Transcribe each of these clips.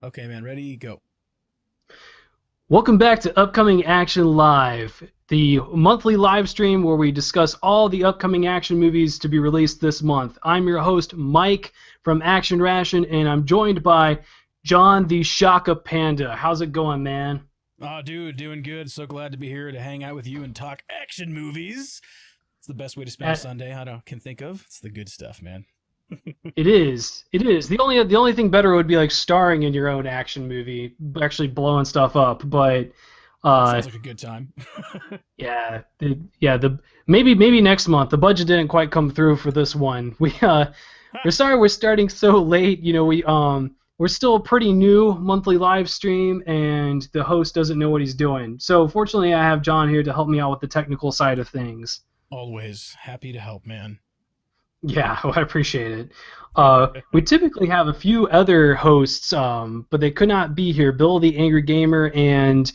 Okay, man, ready, go. Welcome back to Upcoming Action Live, the monthly live stream where we discuss all the upcoming action movies to be released this month. I'm your host, Mike from Action Ration, and I'm joined by John the Shaka Panda. How's it going, man? Oh, dude, doing good. So glad to be here to hang out with you and talk action movies. It's the best way to spend a Uh, Sunday can think of. It's the good stuff, man. It is. It is. The only thing better would be like starring in your own action movie, actually blowing stuff up. But That uh, sounds like a good time. yeah, the maybe next month. The budget didn't quite come through for this one. We're sorry we're starting so late. We're still a pretty new monthly live stream, and the host doesn't know what he's doing. So fortunately, I have John here to help me out with the technical side of things. Always happy to help, man. Yeah, well, I appreciate it. We typically have a few other hosts, but they could not be here. Bill the Angry Gamer and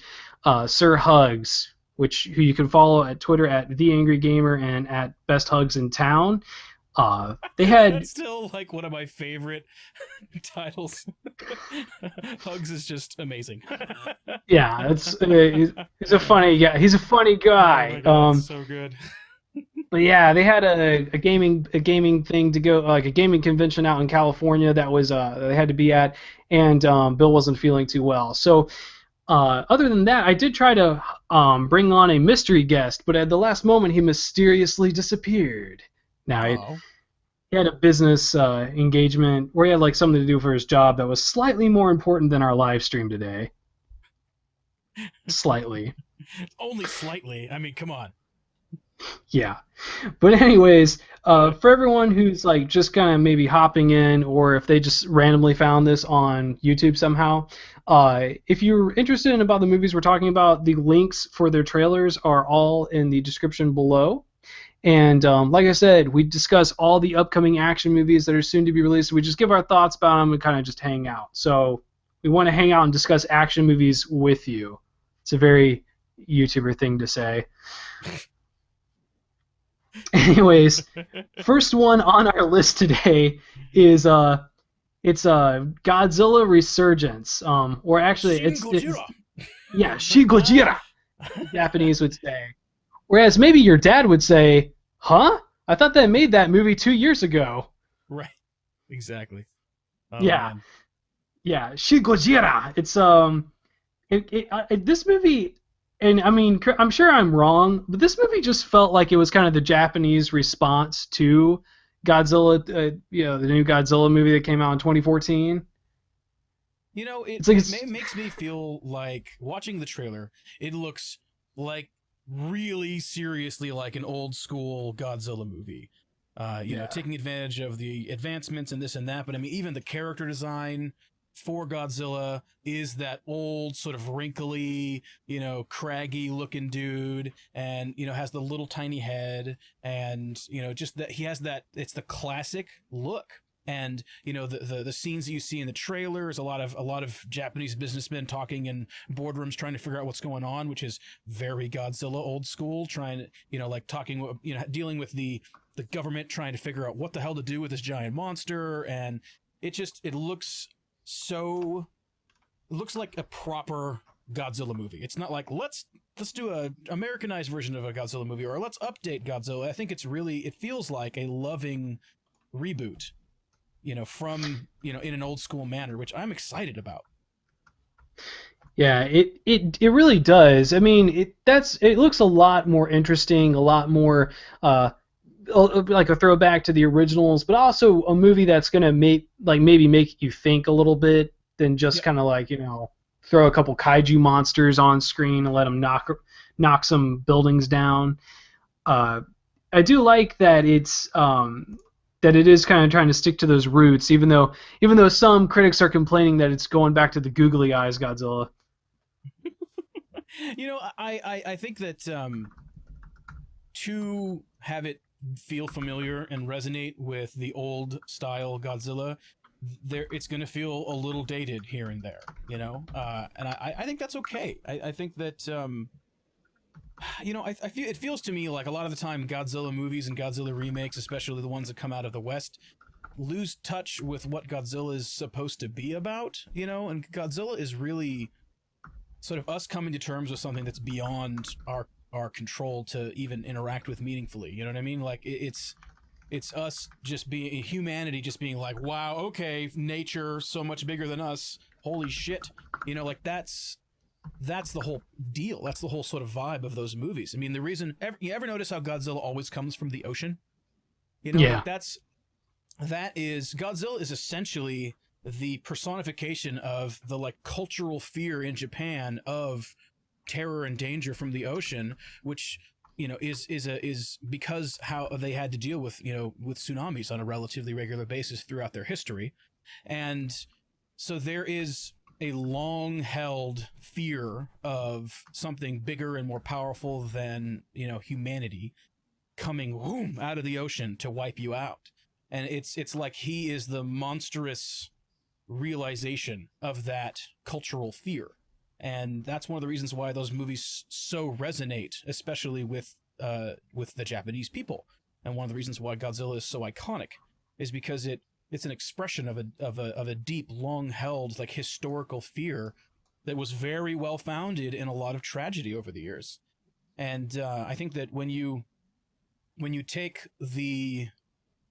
Sir Hugs, who you can follow at Twitter at the Angry Gamer and at Best Hugs in Town. They had That's still like one of my favorite titles. Hugs is just amazing. Yeah, he's a funny guy. He's a funny Oh guy. my god, so good. But yeah, they had a gaming thing to go, like a gaming convention out in California that was they had to be at, and Bill wasn't feeling too well. So other than that, I did try to bring on a mystery guest, but at the last moment he mysteriously disappeared. Now Oh. he had a business engagement where he had like something to do for his job that was slightly more important than our live stream today. Slightly. Only slightly. I mean, come on. Yeah. But anyways, for everyone who's like just kind of maybe hopping in, or if they just randomly found this on YouTube somehow, if you're interested in about the movies we're talking about, the links for their trailers are all in the description below. And like I said, we discuss all the upcoming action movies that are soon to be released. We just give our thoughts about them and kind of just hang out. So we want to hang out and discuss action movies with you. It's a very YouTuber thing to say. Anyways, first one on our list today is it's Godzilla Resurgence. Or actually Shin it's Godzilla. yeah, Shin Godzilla, the Japanese would say. Whereas maybe your dad would say, "Huh? I thought they made that movie 2 years ago." Right. Exactly. Oh Yeah, man. yeah, Shin Godzilla. This movie, and I mean, I'm sure I'm wrong, but this movie just felt like it was kind of the Japanese response to Godzilla. The new Godzilla movie that came out in 2014. You know, It's like it's makes me feel like watching the trailer. It looks like really seriously like an old school Godzilla movie. yeah, Taking advantage of the advancements and this and that. But I mean, even the character design for Godzilla is that old sort of wrinkly, craggy looking dude, and has the little tiny head, and just that he has that. It's the classic look. And the scenes that you see in the trailer is a lot of Japanese businessmen talking in boardrooms trying to figure out what's going on, which is very Godzilla old school, trying to like talking, dealing with the government, trying to figure out what the hell to do with this giant monster. And it looks like a proper Godzilla movie. It's not like let's do a Americanized version of a Godzilla movie, or let's update Godzilla. I think it feels like a loving reboot, from in an old school manner, which I'm excited about. yeah. It really does. I mean, it looks a lot more interesting, a lot more like a throwback to the originals, but also a movie that's gonna maybe make you think a little bit than just Yep. kind of like throw a couple kaiju monsters on screen and let them knock some buildings down. Uh, I do like that that it is kind of trying to stick to those roots, even though some critics are complaining that it's going back to the googly eyes Godzilla. I think that to have it feel familiar and resonate with the old style Godzilla, it's going to feel a little dated here and there, and I think that's okay. I think that I feel, it feels to me like a lot of the time Godzilla movies and Godzilla remakes, especially the ones that come out of the West, lose touch with what Godzilla is supposed to be about, you know. And Godzilla is really sort of us coming to terms with something that's beyond our control to even interact with meaningfully. You know what I mean? Like it's us just being humanity, just being like, wow, okay, nature so much bigger than us. Holy shit, you know, like that's the whole deal. That's the whole sort of vibe of those movies. I mean, the reason you ever notice how Godzilla always comes from the ocean? You know, Yeah. like Godzilla is essentially the personification of the like cultural fear in Japan of terror and danger from the ocean, which, you know, is because how they had to deal with, you know, with tsunamis on a relatively regular basis throughout their history. And so there is a long held fear of something bigger and more powerful than, you know, humanity coming out of the ocean to wipe you out. And it's like he is the monstrous realization of that cultural fear. And that's one of the reasons why those movies so resonate, especially with the Japanese people. And one of the reasons why Godzilla is so iconic is because it's an expression of a deep, long-held, like, historical fear that was very well founded in a lot of tragedy over the years. And I think that when you take the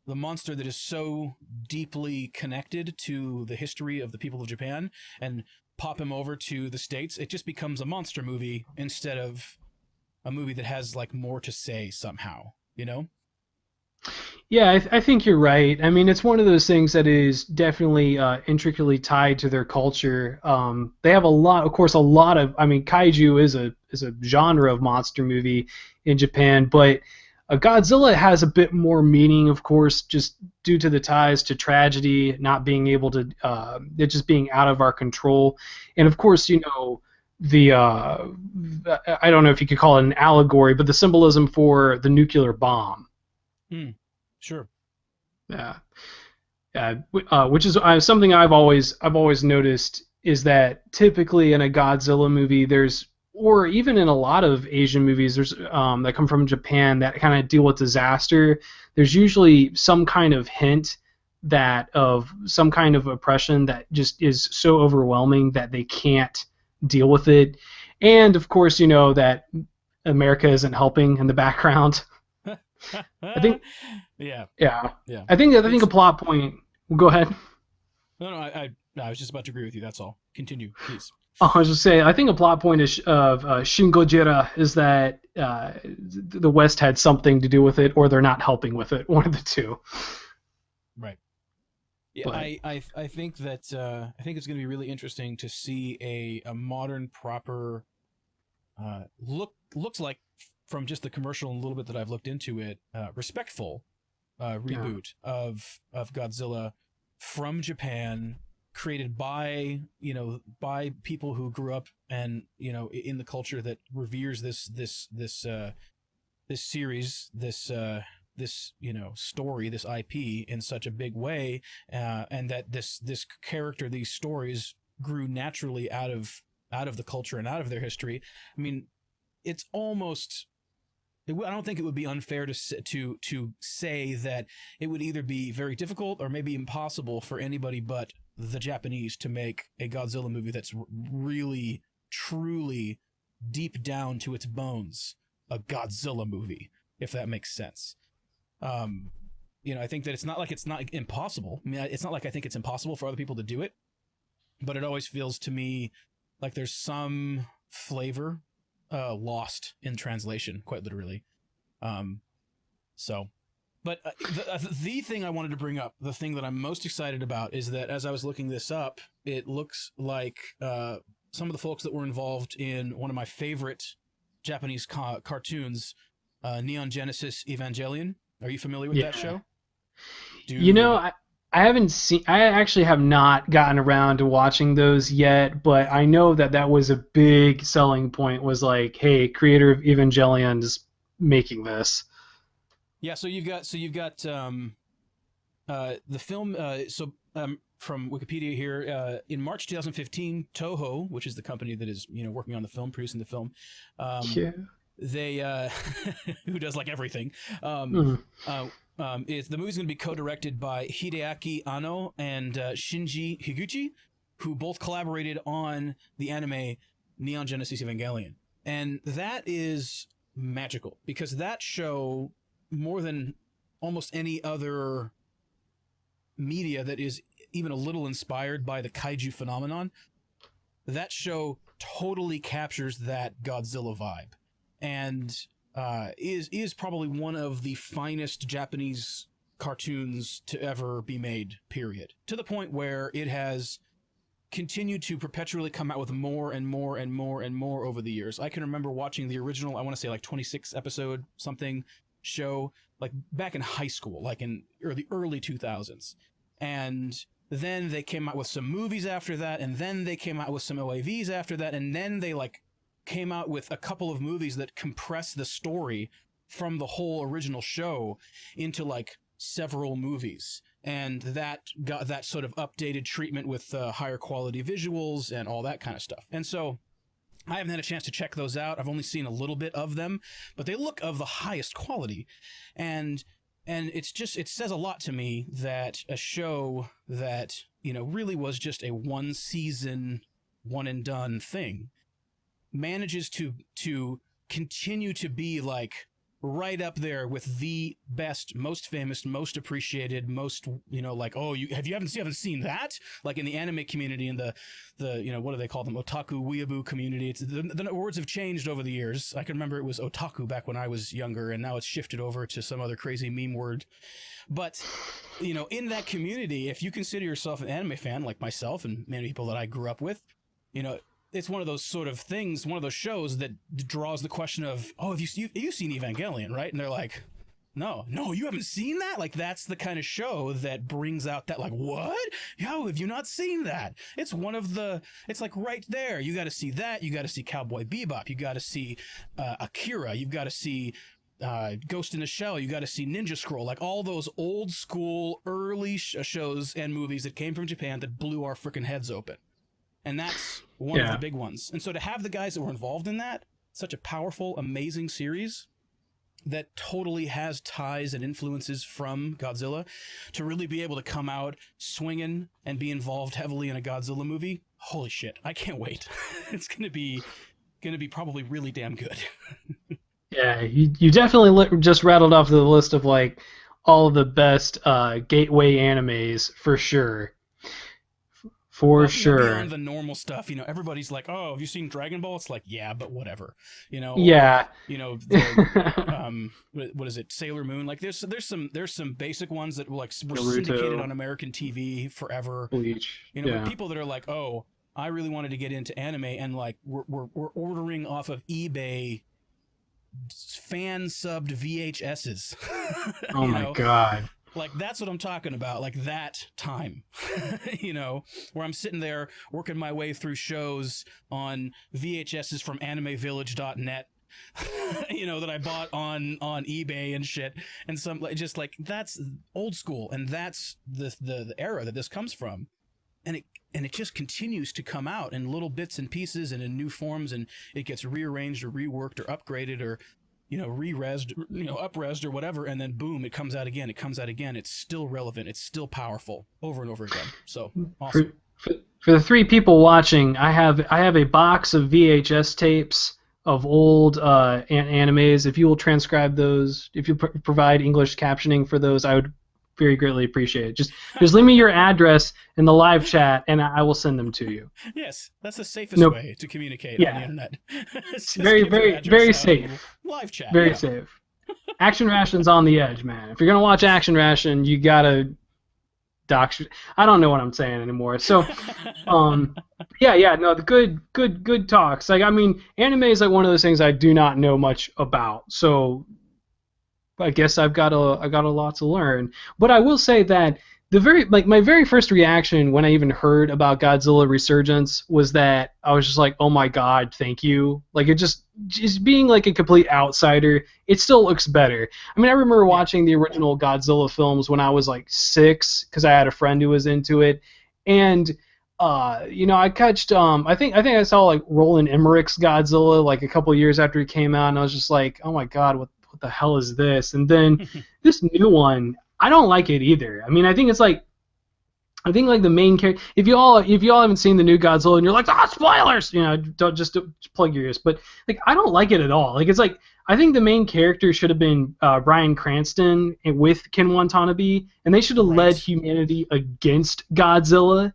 monster that is so deeply connected to the history of the people of Japan and pop him over to the States, it just becomes a monster movie instead of a movie that has like more to say somehow, you know? Yeah, I think you're right. I mean, it's one of those things that is definitely intricately tied to their culture. They have a lot, of course, a lot of. I mean, kaiju is a genre of monster movie in Japan, but Godzilla has a bit more meaning, of course, just due to the ties to tragedy, not being able to, it just being out of our control, and of course, you know, the I don't know if you could call it an allegory, but the symbolism for the nuclear bomb. Sure. Yeah. Which is something I've always noticed is that typically in a Godzilla movie or even in a lot of Asian movies there's that come from Japan that kind of deal with disaster, there's usually some kind of hint that of some kind of oppression that just is so overwhelming that they can't deal with it, and of course, you know, that America isn't helping in the background. I think Yeah. Yeah, Yeah. I think a plot point. Go ahead. No, I was just about to agree with you. That's all. Continue, please. I was just saying, I think a plot point of Shin Godzilla is that the West had something to do with it, or they're not helping with it. One of the two. Right. Yeah, But I think that I think it's going to be really interesting to see a modern proper looks like, from just the commercial and a little bit that I've looked into it, respectful reboot of Godzilla from Japan, created by, you know, by people who grew up and, you know, in the culture that reveres this series, this, you know, story, this IP in such a big way, and that this character, these stories grew naturally out of the culture and out of their history. I mean, it's almost, I don't think it would be unfair to say that it would either be very difficult or maybe impossible for anybody but the Japanese to make a Godzilla movie that's really, truly, deep down to its bones, a Godzilla movie, if that makes sense. You know, I think that it's not impossible. I mean, it's not like I think it's impossible for other people to do it, but it always feels to me like there's some flavor lost in translation, quite literally. But the thing I wanted to bring up, the thing that I'm most excited about, is that as I was looking this up, it looks like some of the folks that were involved in one of my favorite Japanese cartoons, Neon Genesis Evangelion. Are you familiar with that show? Dude. You know, I haven't seen. I actually have not gotten around to watching those yet, but I know that was a big selling point. Was like, hey, creator of Evangelion is making this. Yeah, so you've got the film. From Wikipedia here, in March 2015, Toho, which is the company that is, you know, working on the film, producing the film, they who does like everything, is the movie's going to be co-directed by Hideaki Anno and Shinji Higuchi, who both collaborated on the anime Neon Genesis Evangelion. And that is magical because that show, more than almost any other media that is even a little inspired by the kaiju phenomenon, that show totally captures that Godzilla vibe, and is probably one of the finest Japanese cartoons to ever be made, period. To the point where it has continued to perpetually come out with more and more and more and more over the years. I can remember watching the original, I want to say like 26 episode something show, like back in high school, like in early 2000s. And then they came out with some movies after that, and then they came out with some OAVs after that, and then they like came out with a couple of movies that compress the story from the whole original show into like several movies. And that got that sort of updated treatment with higher quality visuals and all that kind of stuff. And so I haven't had a chance to check those out. I've only seen a little bit of them, but they look of the highest quality. And it's just, it says a lot to me that a show that, you know, really was just a one season, one and done thing manages to continue to be like right up there with the best, most famous, most appreciated, most, you know, like, oh, you haven't seen that, like in the anime community and the you know, what do they call them, otaku weeaboo community. It's the words have changed over the years. I can remember it was otaku back when I was younger, and now it's shifted over to some other crazy meme word. But you know, in that community, if you consider yourself an anime fan like myself and many people that I grew up with, you know, it's one of those sort of things, one of those shows that draws the question of, oh, you've seen Evangelion, right? And they're like, no, you haven't seen that? Like, that's the kind of show that brings out that, like, what? Yo, have you not seen that? It's one of the, it's like right there. You got to see that. You got to see Cowboy Bebop. You got to see Akira. You've got to see Ghost in the Shell. You got to see Ninja Scroll. Like all those old school early shows and movies that came from Japan that blew our freaking heads open. And that's one of the big ones. And so to have the guys that were involved in that, such a powerful, amazing series that totally has ties and influences from Godzilla, to really be able to come out swinging and be involved heavily in a Godzilla movie, holy shit, I can't wait. It's gonna be probably really damn good. Yeah, you definitely just rattled off the list of like all of the best gateway animes for sure. For sure. Beyond the normal stuff, you know, everybody's like, "Oh, have you seen Dragon Ball?" It's like, yeah, but whatever, you know. Yeah. Or, you know, what is it? Sailor Moon. Like, there's some basic ones that were syndicated on American TV forever. Bleach. You know, people that are like, "Oh, I really wanted to get into anime," and like we're ordering off of eBay fan subbed VHSs. Oh my god. Like, that's what I'm talking about, like that time, you know, where I'm sitting there working my way through shows on VHSs from animevillage.net, you know, that I bought on eBay and shit, and some, just like, that's old school, and that's the era that this comes from, and it just continues to come out in little bits and pieces and in new forms, and it gets rearranged or reworked or upgraded or, you know, re-resed, you know, up-resed or whatever, and then boom, it comes out again. It's still relevant. It's still powerful over and over again. So awesome. For the three people watching, I have a box of VHS tapes of old animes. If you will transcribe those, if you provide English captioning for those, I would very greatly appreciate it. Just leave me your address in the live chat, and I will send them to you. Yes, that's the safest way to communicate on the internet. very safe. Live chat. Very safe. Action Ration's on the edge, man. If you're gonna watch Action Ration, you gotta I don't know what I'm saying anymore. So, the good talks. Like, I mean, anime is like one of those things I do not know much about. So, I guess I've got a lot to learn. But I will say that my very first reaction when I even heard about Godzilla Resurgence was that I was just like, oh my god, thank you. Like, it just being like a complete outsider, it still looks better. I mean, I remember watching the original Godzilla films when I was like 6 because I had a friend who was into it, and you know, I catched I think I saw like Roland Emmerich's Godzilla like a couple years after it came out, and I was just like, oh my god, what the hell is this? And then this new one, I don't like it either. I mean, I think like the main character. If you all haven't seen the new Godzilla and you're like, spoilers, don't plug your ears. But like, I don't like it at all. Like, it's like, I think the main character should have been Bryan Cranston with Ken Watanabe, and they should have led humanity against Godzilla,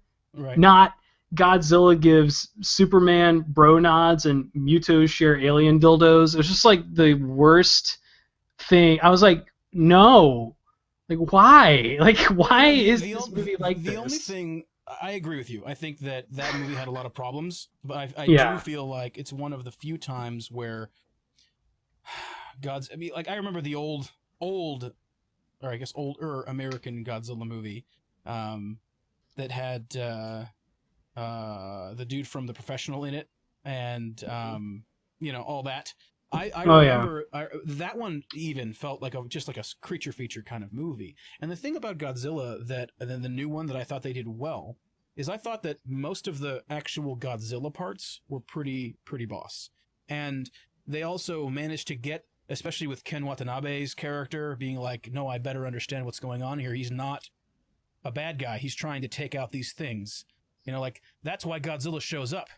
not Godzilla gives Superman bro nods and mutos share alien dildos. It was just like the worst thing. I was like, no. Like, why? Like, why is this movie like this? The only thing, I agree with you. I think that movie had a lot of problems, but I do feel like it's one of the few times where I remember the older American Godzilla movie that had the dude from The Professional in it, and all that. I remember that one even felt like just like a creature feature kind of movie. And the thing about Godzilla and then the new one that I thought they did well is I thought that most of the actual Godzilla parts were pretty boss. And they also managed to get, especially with Ken Watanabe's character being like, no, I better understand what's going on here. He's not a bad guy. He's trying to take out these things. That's why Godzilla shows up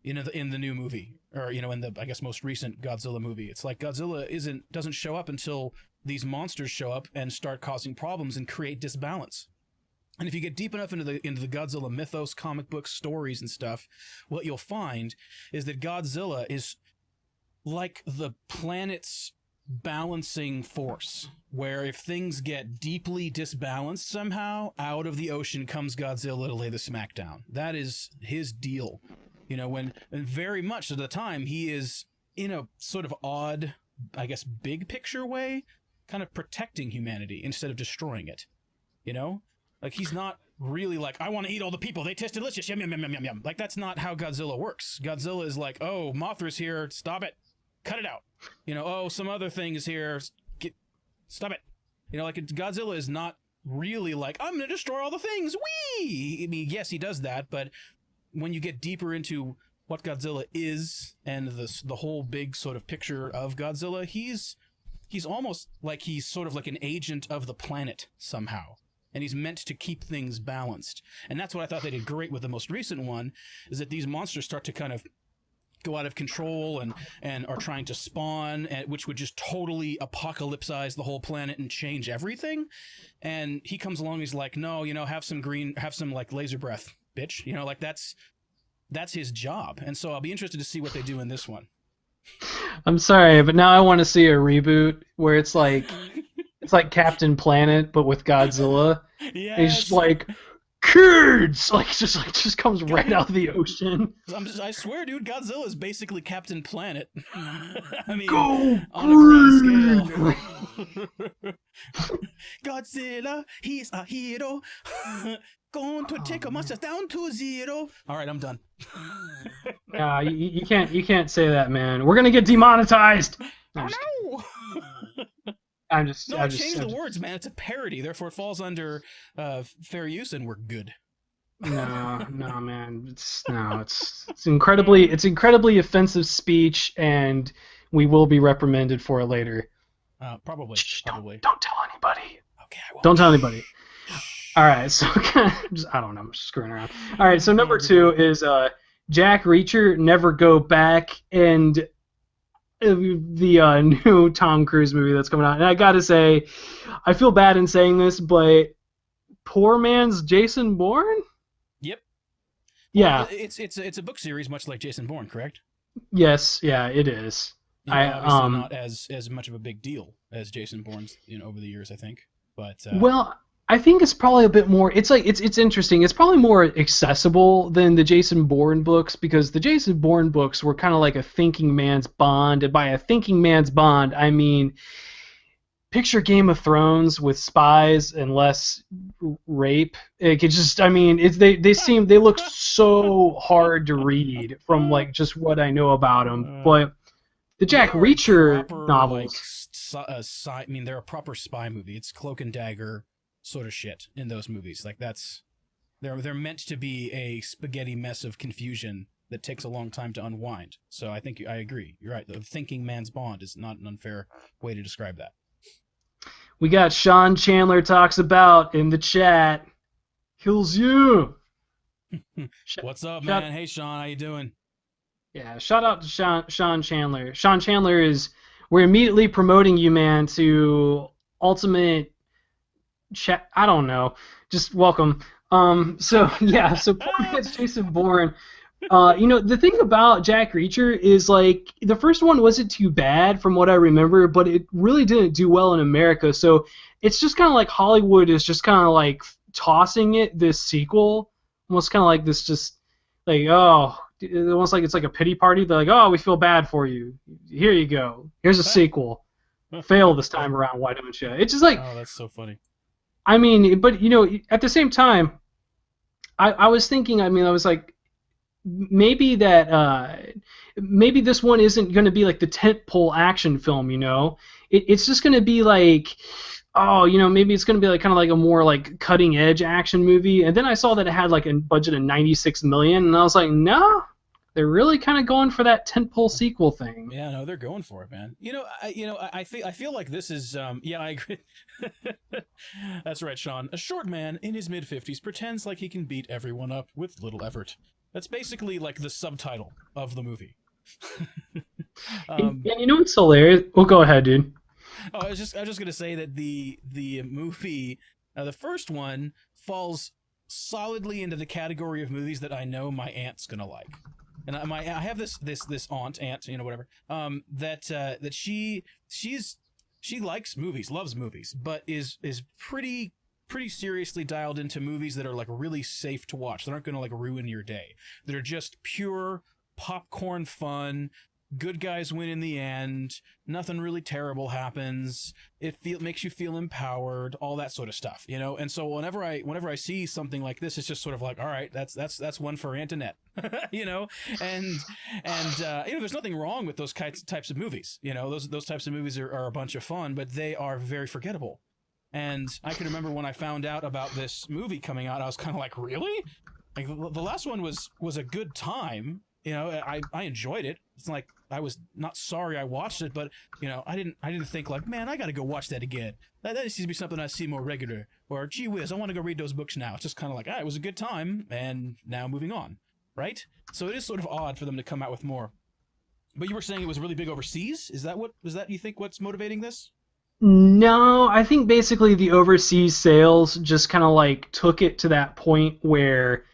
in the new movie, or in the, I guess, most recent Godzilla movie. It's like Godzilla doesn't show up until these monsters show up and start causing problems and create disbalance. And if you get deep enough into the Godzilla mythos, comic books, stories and stuff, what you'll find is that Godzilla is like the planet's balancing force, where if things get deeply disbalanced somehow, out of the ocean comes Godzilla to lay the smackdown. That is his deal. And very much of the time he is in a sort of odd, I guess, big picture way, kind of protecting humanity instead of destroying it. Like, he's not really like, I want to eat all the people. They taste delicious. Yum, yum, yum, yum, yum, yum. Like, that's not how Godzilla works. Godzilla is like, oh, Mothra's here. Stop it. Cut it out. Oh, some other thing is here. Stop it. Like, Godzilla is not really like, I'm going to destroy all the things. Whee! I mean, yes, he does that, but when you get deeper into what Godzilla is and the whole big sort of picture of Godzilla, he's almost like he's sort of like an agent of the planet somehow. And he's meant to keep things balanced. And that's what I thought they did great with the most recent one, is that these monsters start to kind of go out of control and are trying to spawn, which would just totally apocalypsize the whole planet and change everything. And he comes along, he's like, no, have some like laser breath, bitch. Like, that's his job. And so I'll be interested to see what they do in this one. I'm sorry, but now I want to see a reboot where it's like Captain Planet but with Godzilla. Yes. And he's just like, kids, just comes right out of the ocean. I swear, dude, Godzilla is basically Captain Planet. I mean, go on a grand scale. Godzilla, he's a hero. Going to take a monster down to zero. All right, I'm done. You can't say that, man. We're gonna get demonetized. Oh no! Change the words, man. It's a parody, therefore it falls under fair use, and we're good. No, man. It's incredibly offensive speech, and we will be reprimanded for it later. Probably. Don't tell anybody. Okay, I won't. Don't tell anybody. All right, so I don't know, I'm just screwing around. All right, so number 2 is Jack Reacher, Never Go Back, and the new Tom Cruise movie that's coming out. And I gotta say, I feel bad in saying this, but poor man's Jason Bourne? Yep. Yeah. Well, it's a book series, much like Jason Bourne, correct? Yes, yeah, it is. Obviously not as much of a big deal as Jason Bourne's, over the years, I think. But well, I think it's probably a bit more. It's interesting. It's probably more accessible than the Jason Bourne books, because the Jason Bourne books were kind of like a thinking man's Bond, and by a thinking man's Bond, I mean picture Game of Thrones with spies and less rape. It could just, I mean, they look so hard to read from like just what I know about them, but the Jack Reacher novels. I mean, they're a proper spy movie. It's Cloak and Dagger sort of shit in those movies. Like, they're meant to be a spaghetti mess of confusion that takes a long time to unwind. So I think I agree. You're right. The thinking man's Bond is not an unfair way to describe that. We got Sean Chandler talks about in the chat. Kills you. What's up, Shout, man? Hey, Sean, how you doing? yeah, shout out to Sean Chandler. Sean Chandler is, we're immediately promoting you, man, to ultimate chat. I don't know. Just welcome. So yeah, so poor man's Jason Bourne. The thing about Jack Reacher is like the first one wasn't too bad from what I remember, but it really didn't do well in America. So it's just kind of like Hollywood is just kind of like tossing it this sequel, almost kind of like this, just like almost like it's like a pity party. They're like, oh, we feel bad for you. Here you go. Here's a sequel. Fail this time around. Why don't you? It's just like, oh, that's so funny. I mean, but at the same time, I was thinking. I mean, I was like, maybe maybe this one isn't going to be like the tentpole action film. It's just going to be like, maybe it's going to be like kind of like a more like cutting edge action movie. And then I saw that it had like a budget of 96 million, and I was like, no, they're really kind of going for that tentpole sequel thing. Yeah, no, they're going for it, man. I feel like this is yeah, I agree. That's right, Sean. A short man in his mid-50s pretends like he can beat everyone up with little effort. That's basically like the subtitle of the movie. And what's hilarious? Oh, go ahead, dude. Oh, I was just gonna say that the movie, the first one, falls solidly into the category of movies that I know my aunt's gonna like. And I have this aunt, whatever, that she likes movies, loves movies, but is pretty seriously dialed into movies that are like really safe to watch. That aren't going to like ruin your day. That are just pure popcorn fun. Good guys win in the end. Nothing really terrible happens. It makes you feel empowered. All that sort of stuff, And so whenever I see something like this, it's just sort of like, all right, that's one for Antoinette, And there's nothing wrong with those types of movies. Those types of movies are a bunch of fun, but they are very forgettable. And I can remember when I found out about this movie coming out, I was kind of like, really? Like the last one was a good time. I enjoyed it. It's like I was not sorry I watched it, but I didn't think like, man, I got to go watch that again. That needs to be something I see more regular. Or gee whiz, I want to go read those books now. It's just kind of like, it was a good time, and now moving on, right? So it is sort of odd for them to come out with more. But you were saying it was really big overseas. Is that you think what's motivating this? No, I think basically the overseas sales just kind of like took it to that point where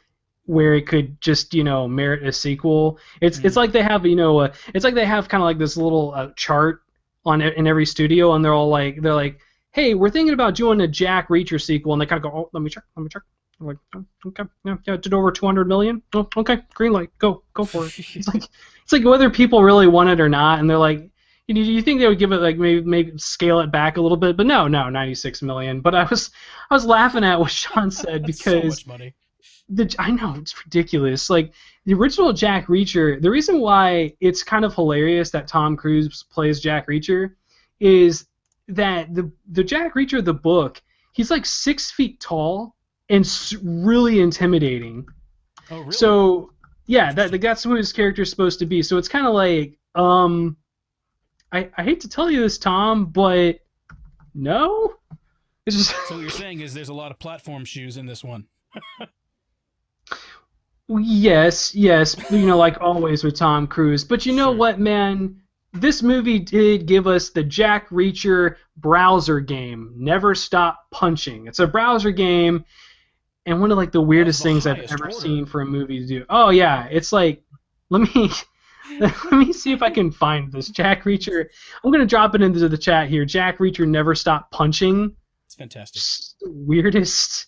it could just merit a sequel. It's like they have it's like they have kind of like this little chart in every studio, and they're like, hey, we're thinking about doing a Jack Reacher sequel, and they kind of go, oh, let me check. I'm like, oh, okay, yeah, did over 200 million. Oh, okay, green light, go for it. It's like whether people really want it or not, and they're like, do you think they would give it like maybe scale it back a little bit? But no, 96 million. But I was laughing at what Sean said because so much money. I know, it's ridiculous. Like the original Jack Reacher, the reason why it's kind of hilarious that Tom Cruise plays Jack Reacher is that the Jack Reacher, the book, he's like 6 feet tall and really intimidating. Oh, really? So yeah, that's who his character is supposed to be. So it's kind of like I hate to tell you this, Tom, but no. It's just So what you're saying is there's a lot of platform shoes in this one. Yes, like always with Tom Cruise. But you know what, man? This movie did give us the Jack Reacher browser game, Never Stop Punching. It's a browser game, and one of like the weirdest things I've ever seen for a movie to do. Oh yeah, it's like, let me see if I can find this Jack Reacher. I'm gonna drop it into the chat here. Jack Reacher Never Stop Punching. It's fantastic. Just the weirdest.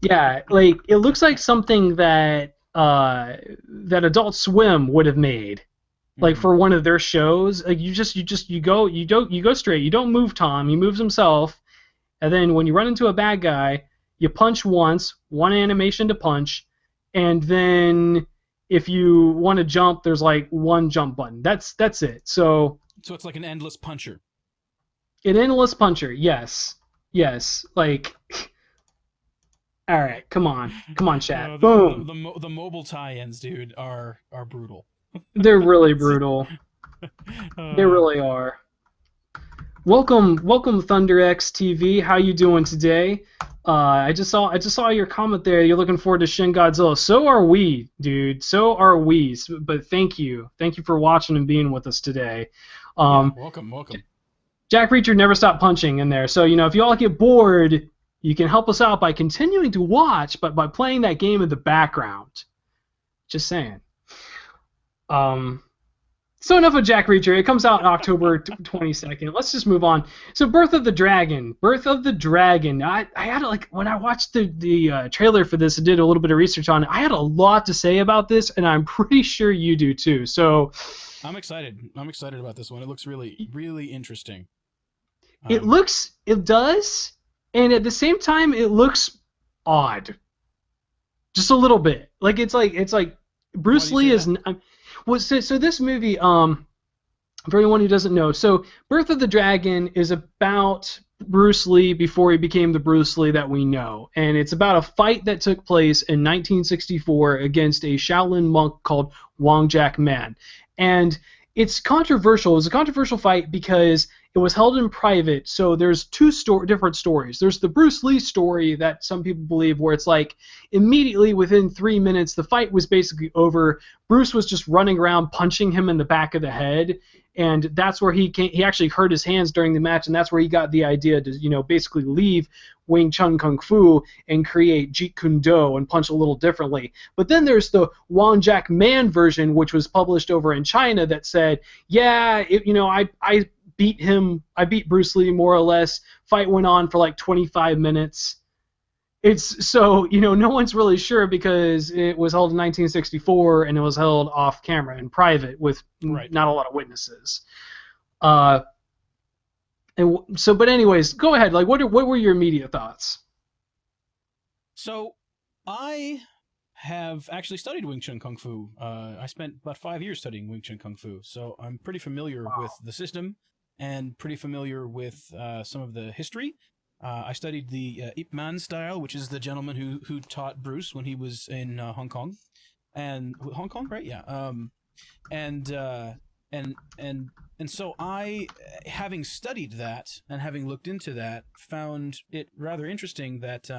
Yeah, like it looks like something that Adult Swim would have made, like for one of their shows. Like you go straight. You don't move Tom. He moves himself, and then when you run into a bad guy, you punch once, one animation to punch, and then if you want to jump, there's like one jump button. That's it. So it's like an endless puncher. An endless puncher, yes. Like All right, come on, chat. The, Boom. the mobile tie-ins, dude, are brutal. They're really brutal. They uh, really are. Welcome, ThunderX TV. How you doing today? I just saw your comment there. You're looking forward to Shin Godzilla. So are we, dude. So are we. But thank you for watching and being with us today. yeah, Um, welcome. Jack Reacher never stopped punching in there. So if you all get bored, you can help us out by continuing to watch, but by playing that game in the background. Just saying. Um, So enough of Jack Reacher. It comes out October 22nd. Let's just move on. So Birth of the Dragon. Birth of the Dragon. I had like when I watched the trailer for this and did a little bit of research on it. I had a lot to say about this, and I'm pretty sure you do too. So I'm excited. I'm excited about this one. It looks really interesting. it does, and at the same time, it looks odd, just a little bit. Like Why do Bruce you Lee say is. that? So this movie, for anyone who doesn't know, so Birth of the Dragon is about Bruce Lee before he became the Bruce Lee that we know. And it's about a fight that took place in 1964 against a Shaolin monk called Wang Jack Man. And it's controversial. It was a controversial fight because it was held in private. So there's two different stories. There's the Bruce Lee story that some people believe where it's like immediately within 3 minutes, the fight was basically over. Bruce was just running around punching him in the back of the head, and that's where he actually hurt his hands during the match, and that's where he got the idea to basically leave Wing Chun Kung Fu and create Jeet Kune Do and punch a little differently. But then there's the Wang Jack Man version, which was published over in China, that said, yeah, I beat Bruce Lee more or less. Fight went on for like 25 minutes. It's so no one's really sure because it was held in 1964 and it was held off camera in private with Right. not a lot of witnesses. Uh, but anyways, go ahead. Like, what were your immediate thoughts? So, I have actually studied Wing Chun Kung Fu. I spent about 5 years studying Wing Chun Kung Fu, so I'm pretty familiar with the system and pretty familiar with some of the history. I studied the Ip Man style, which is the gentleman who taught Bruce when he was in Hong Kong, and Hong Kong, right? Yeah. And and and so I, having studied that and having looked into that, found it rather interesting that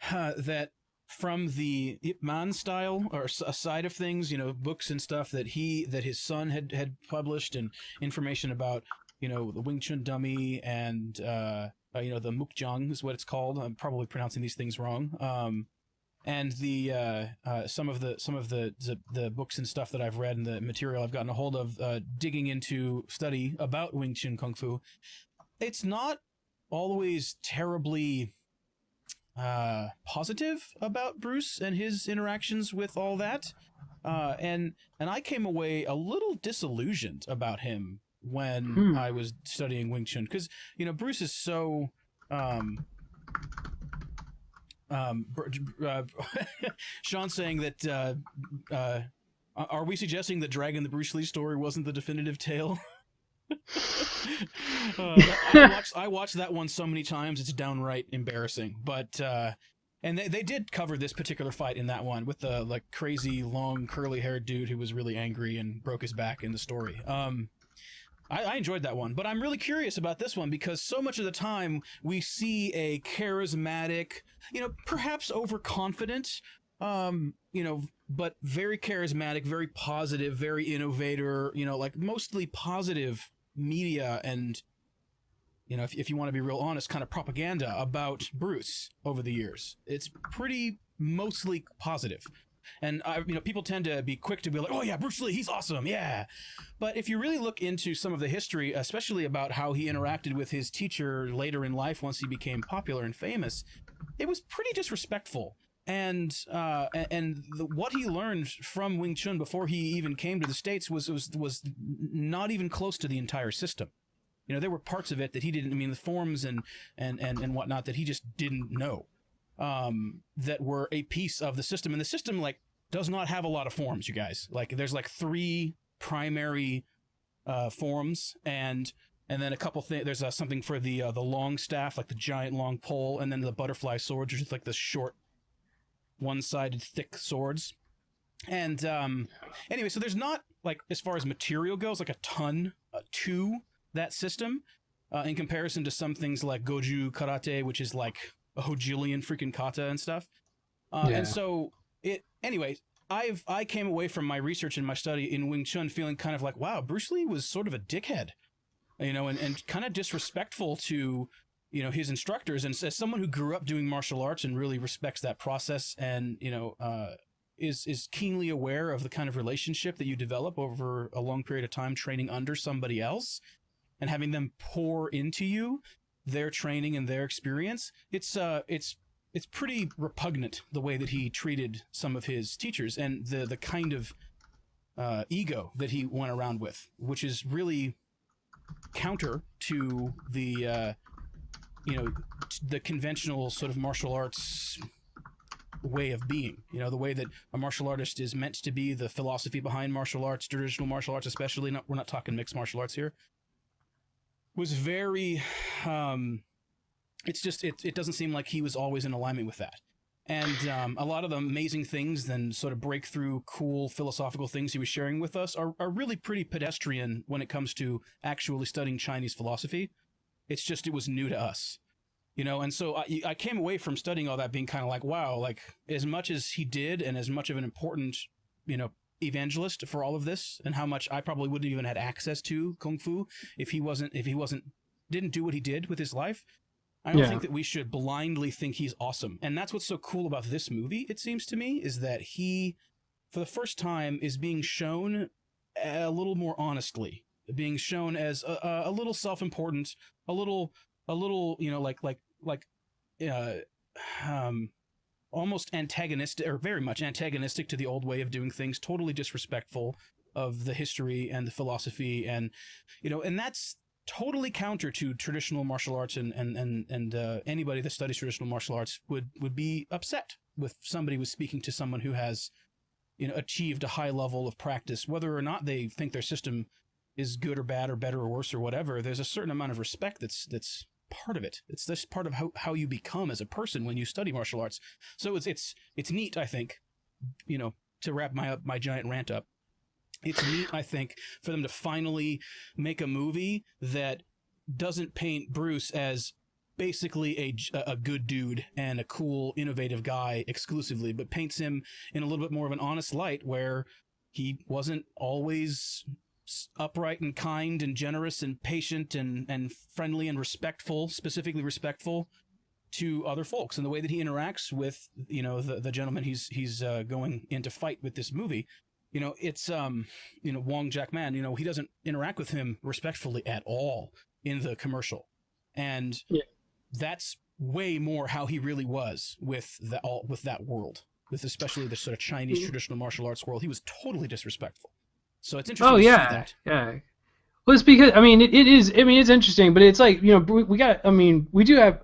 that from the Ip Man style or a side of things, books and stuff that his son had published, and information about the Wing Chun dummy and the Mukjang is what it's called. I'm probably pronouncing these things wrong. And the some of the books and stuff that I've read and the material I've gotten a hold of, digging into study about Wing Chun Kung Fu, it's not always terribly positive about Bruce and his interactions with all that, and I came away a little disillusioned about him when I was studying Wing Chun, because Bruce is so Sean saying that are we suggesting that Dragon the Bruce Lee story wasn't the definitive tale? I watched that one so many times it's downright embarrassing. But and they did cover this particular fight in that one with the like crazy long curly haired dude who was really angry and broke his back in the story. I enjoyed that one, but I'm really curious about this one because so much of the time we see a charismatic, perhaps overconfident, but very charismatic, very positive, very innovator, like mostly positive media and, if you want to be real honest, kind of propaganda about Bruce over the years. It's pretty mostly positive. And people tend to be quick to be like, "Oh yeah, Bruce Lee, he's awesome, yeah." But if you really look into some of the history, especially about how he interacted with his teacher later in life, once he became popular and famous, it was pretty disrespectful. And what he learned from Wing Chun before he even came to the States was not even close to the entire system. There were parts of it that he didn't. I mean, the forms and whatnot that he just didn't know. That were a piece of the system, and the system does not have a lot of forms, you guys. There's 3 primary forms, and and then a couple things. There's something for the long staff, like the giant long pole, and then the butterfly swords, which is like the short, one-sided, thick swords. And anyway, so there's not, like, as far as material goes, like a ton to that system in comparison to some things like Goju Karate, which is like a hojillion freaking kata and stuff. And so anyway, I came away from my research and my study in Wing Chun feeling kind of like, wow, Bruce Lee was sort of a dickhead, you know, and kind of disrespectful to, you know, his instructors. And as someone who grew up doing martial arts and really respects that process and, you know, is keenly aware of the kind of relationship that you develop over a long period of time training under somebody else and having them pour into you their training and their experience, it's pretty repugnant the way that he treated some of his teachers and the kind of ego that he went around with, which is really counter to the you know, the conventional sort of martial arts way of being, you know, the way that a martial artist is meant to be, the philosophy behind martial arts, traditional martial arts especially, we're not talking mixed martial arts here, was very it doesn't seem like he was always in alignment with that. And a lot of the amazing things, then sort of breakthrough, cool philosophical things he was sharing with us are really pretty pedestrian when it comes to actually studying Chinese philosophy. It's just, it was new to us, you know? And so I came away from studying all that being kind of like, wow, like as much as he did and as much of an important, you know, evangelist for all of this, and how much I probably wouldn't even had access to Kung Fu if he didn't do what he did with his life. I don't think that we should blindly think he's awesome. And that's what's so cool about this movie, it seems to me, is that he, for the first time, is being shown a little more honestly, being shown as a little self-important, a little, you know, almost antagonistic, or very much antagonistic to the old way of doing things, totally disrespectful of the history and the philosophy, and, you know, and that's totally counter to traditional martial arts, and anybody that studies traditional martial arts would be upset with somebody was speaking to someone who has, you know, achieved a high level of practice, whether or not they think their system is good or bad or better or worse or whatever. There's a certain amount of respect that's part of it. It's this part of how you become as a person when you study martial arts. So it's neat, I think, you know, to wrap my giant rant up. It's neat, I think, for them to finally make a movie that doesn't paint Bruce as basically a good dude and a cool, innovative guy exclusively, but paints him in a little bit more of an honest light, where he wasn't always upright and kind and generous and patient and friendly and respectful, specifically respectful to other folks. And the way that he interacts with, you know, the gentleman he's going in to fight with this movie, you know, it's, you know, Wong Jack-man, you know, he doesn't interact with him respectfully at all in the commercial. And that's way more how he really was with that world, with especially the sort of Chinese traditional martial arts world. He was totally disrespectful. So it's interesting to see that. Yeah. Well, it's because, I mean, it is, I mean, it's interesting, but it's like, you know, we do have,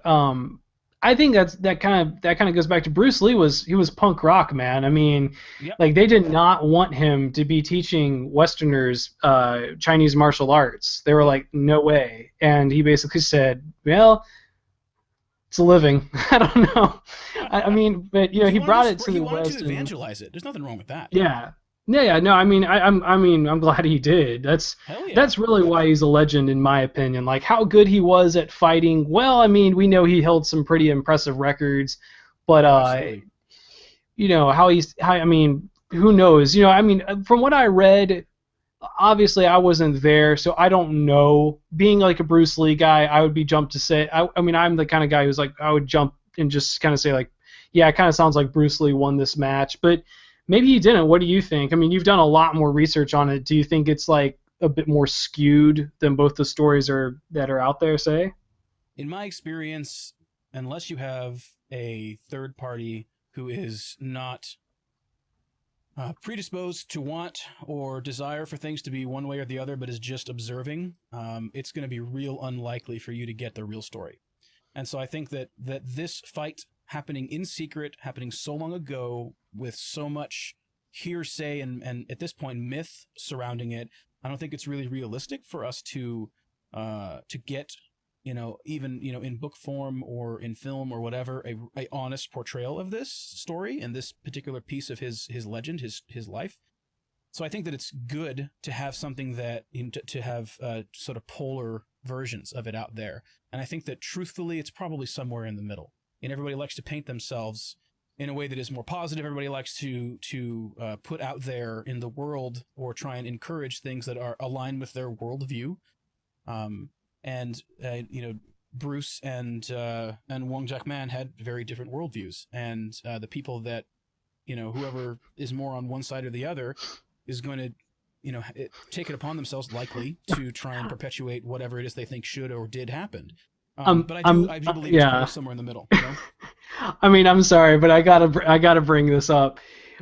I think that kind of goes back to Bruce Lee. He was punk rock, man. I mean, like, they did not want him to be teaching Westerners Chinese martial arts. They were like, no way. And he basically said, well, it's a living. I don't know. I mean, but, you know, he brought it to the West. He wanted to evangelize it. There's nothing wrong with that. Yeah. Yeah, no, I mean, I'm glad he did. That's really why he's a legend, in my opinion. Like, how good he was at fighting. Well, I mean, we know he held some pretty impressive records, but you know, I mean, who knows? You know, I mean, from what I read, obviously I wasn't there, so I don't know. Being like a Bruce Lee guy, I would be jumped to say. I mean, I'm the kind of guy who's like, I would jump and just kind of say like, yeah, it kind of sounds like Bruce Lee won this match, but maybe he didn't. What do you think? I mean, you've done a lot more research on it. Do you think it's like a bit more skewed than both the stories that are out there, say? In my experience, unless you have a third party who is not predisposed to want or desire for things to be one way or the other, but is just observing, it's going to be real unlikely for you to get the real story. And so I think that this fight happening in secret, happening so long ago, with so much hearsay and at this point myth surrounding it, I don't think it's really realistic for us to to get, even, in book form or in film or whatever, a honest portrayal of this story and this particular piece of his legend, his life. So I think that it's good to have something that to have sort of polar versions of it out there. And I think that truthfully, it's probably somewhere in the middle. And everybody likes to paint themselves in a way that is more positive. Everybody likes to put out there in the world or try and encourage things that are aligned with their worldview. Bruce and Wong Jack-man had very different worldviews, and the people that, whoever is more on one side or the other is going to, take it upon themselves, likely, to try and perpetuate whatever it is they think should or did happen. But I do believe it's probably somewhere in the middle. I mean, I'm sorry, but I gotta bring this up.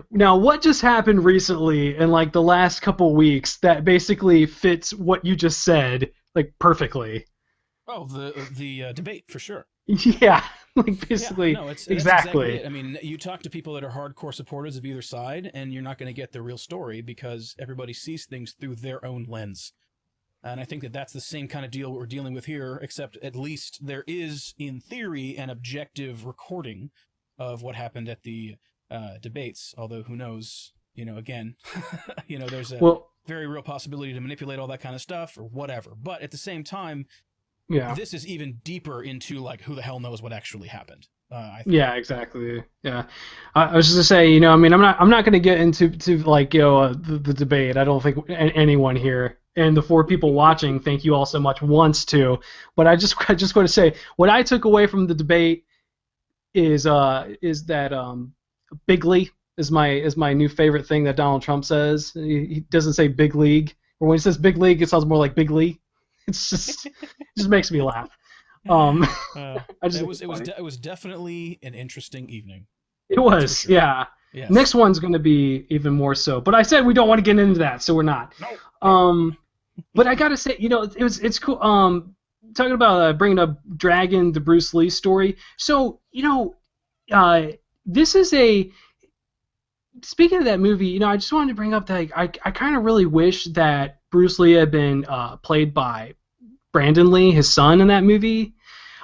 Now, what just happened recently in like the last couple weeks that basically fits what you just said like perfectly? Oh, the debate for sure. Yeah, like basically, that's exactly it. I mean, you talk to people that are hardcore supporters of either side, and you're not going to get the real story because everybody sees things through their own lens. And I think that that's the same kind of deal we're dealing with here, except at least there is, in theory, an objective recording of what happened at the debates. Although, who knows? Again, there's a very real possibility to manipulate all that kind of stuff or whatever. But at the same time, this is even deeper into like who the hell knows what actually happened. I think. Yeah, exactly. Yeah, I was just to say, I mean, I'm not going to get into like the debate. I don't think anyone here and the 4 people watching, thank you all so much, wants to. But I just want to say what I took away from the debate is that bigly is my new favorite thing that Donald Trump says. He doesn't say big league, or when he says big league, it sounds more like big league. It just makes me laugh. It was definitely an interesting evening. It was, sure. Yeah. Yes. Next one's going to be even more so. But I said we don't want to get into that, so we're not. No. But I gotta say, it's cool. Talking about bringing up Dragon, the Bruce Lee story. So this is a. Speaking of that movie, I just wanted to bring up that I kind of really wish that Bruce Lee had been played by Brandon Lee, his son, in that movie.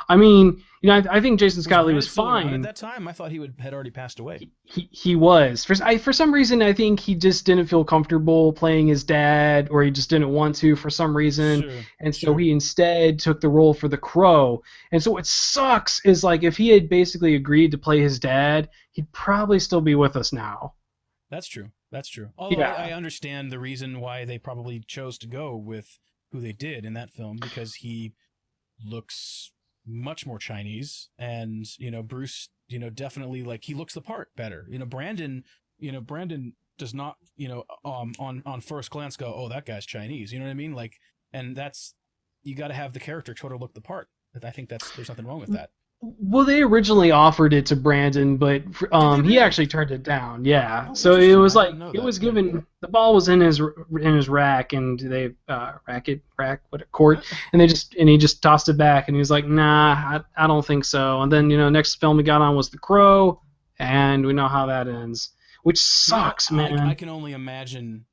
I mean, I think Jason Scott Lee was fine at that time. I thought he had already passed away. He was. For some reason, I think he just didn't feel comfortable playing his dad, or he just didn't want to for some reason. Sure, and so he instead took the role for The Crow. And so what sucks is like if he had basically agreed to play his dad, he'd probably still be with us now. That's true. Although I understand the reason why they probably chose to go with who they did in that film, because he looks much more Chinese, and Bruce, definitely, like, he looks the part better. Brandon does not, on first glance go, oh, that guy's Chinese. You know what I mean? Like, and that's, you got to have the character sort of look the part. I think there's nothing wrong with that. Well, they originally offered it to Brandon, but he actually turned it down. Yeah, so it was like it was given. The ball was in his rack, and they court, and he just tossed it back, and he was like, nah, I don't think so. And then next film he got on was The Crow, and we know how that ends, which sucks, man. I can only imagine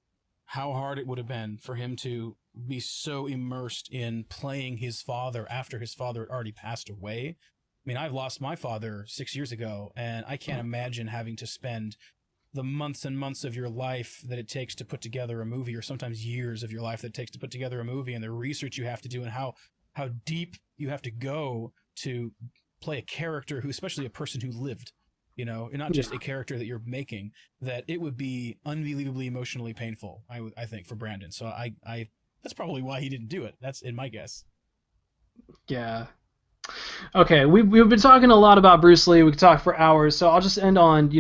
how hard it would have been for him to be so immersed in playing his father after his father had already passed away. I mean, I've lost my father 6 years ago, and I can't imagine having to spend the months and months of your life that it takes to put together a movie, or sometimes years of your life that it takes to put together a movie, and the research you have to do, and how deep you have to go to play a character who, especially a person who lived, not just a character that you're making, that it would be unbelievably emotionally painful, I think, for Brandon. So I that's probably why he didn't do it. That's in my guess. Yeah. Okay, we've been talking a lot about Bruce Lee. We could talk for hours, so I'll just end on,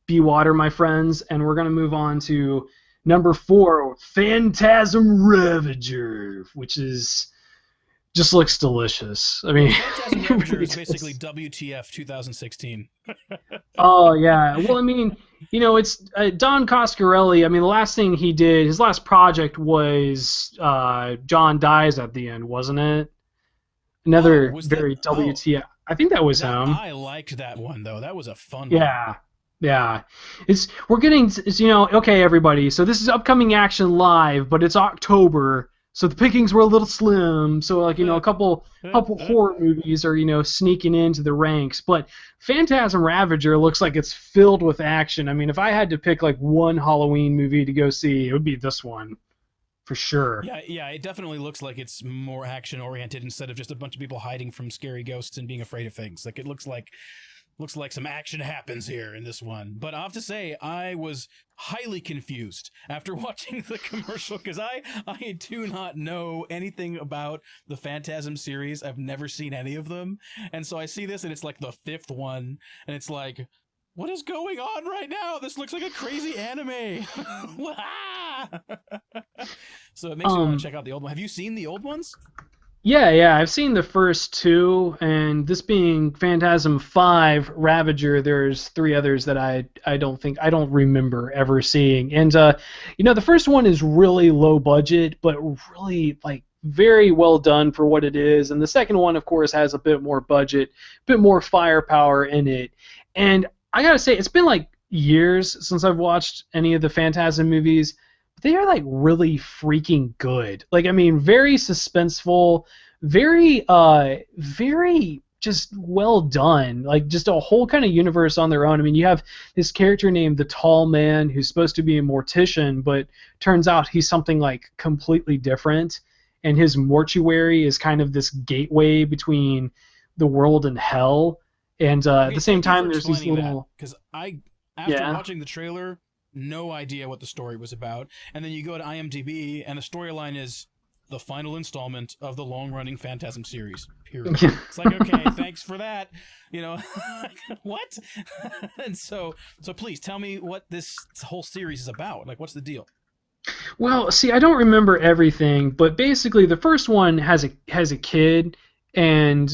Be Water, my friends, and we're going to move on to number 4, Phantasm Ravager, which just looks delicious. I mean, Phantasm Ravager is basically WTF 2016. Oh, yeah. Well, I mean, it's Don Coscarelli. I mean, the last thing he did, his last project was John Dies at the End, wasn't it? Another very WTF. I think that was him. I liked that one, though. That was a fun one. Yeah. We're getting, okay, everybody. So this is upcoming action live, but it's October. So the pickings were a little slim. So like a couple horror movies are sneaking into the ranks, but Phantasm Ravager looks like it's filled with action. I mean, if I had to pick like one Halloween movie to go see, it would be this one for sure. Yeah, it definitely looks like it's more action oriented instead of just a bunch of people hiding from scary ghosts and being afraid of things. Like it looks like some action happens here in this one. But I have to say, I was highly confused after watching the commercial because I do not know anything about the Phantasm series. I've never seen any of them. And so I see this and it's like the fifth one. And it's like, what is going on right now? This looks like a crazy anime. So it makes me want to check out the old one. Have you seen the old ones? Yeah, I've seen the first two, and this being Phantasm 5 Ravager, there's three others that I don't remember ever seeing. And the first one is really low budget, but really like very well done for what it is. And the second one, of course, has a bit more budget, a bit more firepower in it. And I gotta say, it's been like years since I've watched any of the Phantasm movies. They are like really freaking good. Like, I mean, very suspenseful, very just well done. Like just a whole kind of universe on their own. I mean, you have this character named the Tall Man who's supposed to be a mortician, but turns out he's something like completely different. And his mortuary is kind of this gateway between the world and hell. And at the same time, there's these little. Because after watching the trailer, no idea what the story was about, and then you go to IMDb, and the storyline is the final installment of the long-running Phantasm series. Period. It's like, okay, thanks for that. What? And so please tell me what this whole series is about. Like, what's the deal? Well, see, I don't remember everything, but basically, the first one has a kid. And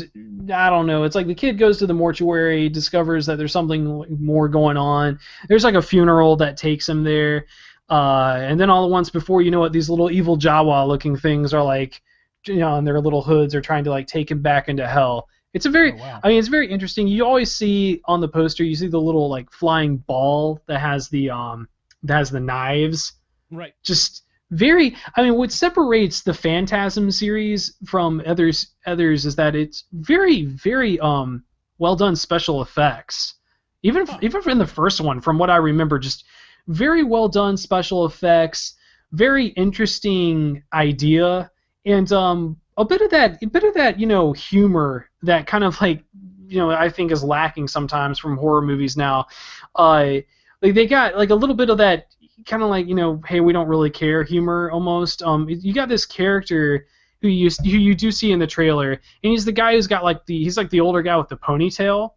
I don't know, it's like the kid goes to the mortuary, discovers that there's something more going on. There's like a funeral that takes him there. And then all at once, before you know it, these little evil Jawa looking things are like, in their little hoods are trying to like take him back into hell. It's I mean, it's very interesting. You always see on the poster, you see the little like flying ball that has the knives. Right. Just I mean, what separates the Phantasm series from others is that it's very, very well done special effects. Even in the first one, from what I remember, just very well done special effects, very interesting idea, and a bit of that humor that kind of like I think is lacking sometimes from horror movies now. Like they got like a little bit of that kind of like hey, we don't really care humor almost. You got this character who you do see in the trailer, and he's the guy who's got like he's like the older guy with the ponytail.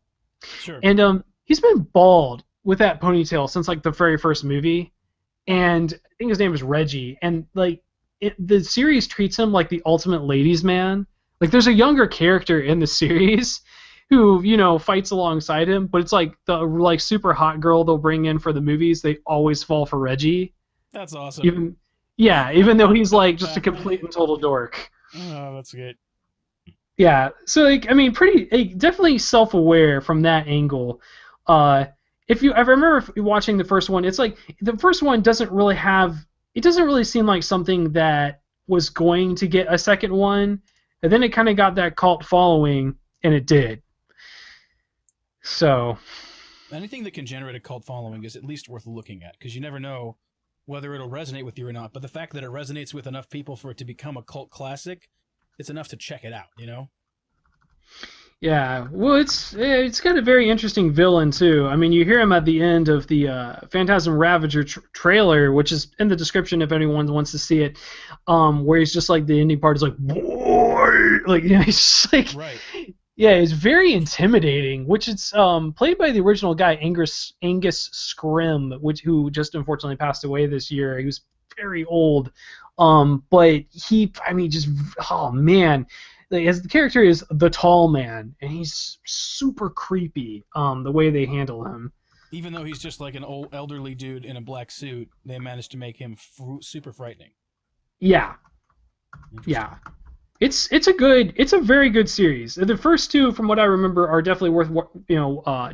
Sure. And he's been bald with that ponytail since like the very first movie, and I think his name is Reggie. And like the series treats him like the ultimate ladies' man. Like there's a younger character in the series who fights alongside him, but it's like the like super hot girl they'll bring in for the movies. They always fall for Reggie. That's awesome. Even though he's like just a complete and total dork. Oh, that's good. Yeah, so like I mean, definitely self-aware from that angle. I remember watching the first one, it's like the first one doesn't really seem like something that was going to get a second one, and then it kind of got that cult following, and it did. So anything that can generate a cult following is at least worth looking at, because you never know whether it'll resonate with you or not. But the fact that it resonates with enough people for it to become a cult classic, it's enough to check it out, Yeah, well, it's got a very interesting villain too. I mean, you hear him at the end of the Phantasm Ravager trailer, which is in the description if anyone wants to see it. Where he's just like the ending part is like, boy, like he's just like, right. Yeah, it's very intimidating. Which it's played by the original guy Angus Scrim, who just unfortunately passed away this year. He was very old, but oh man. As the character is the Tall Man, and he's super creepy. The way they handle him, even though he's just like an old elderly dude in a black suit, they managed to make him super frightening. Yeah. It's a very good series. The first two, from what I remember, are definitely worth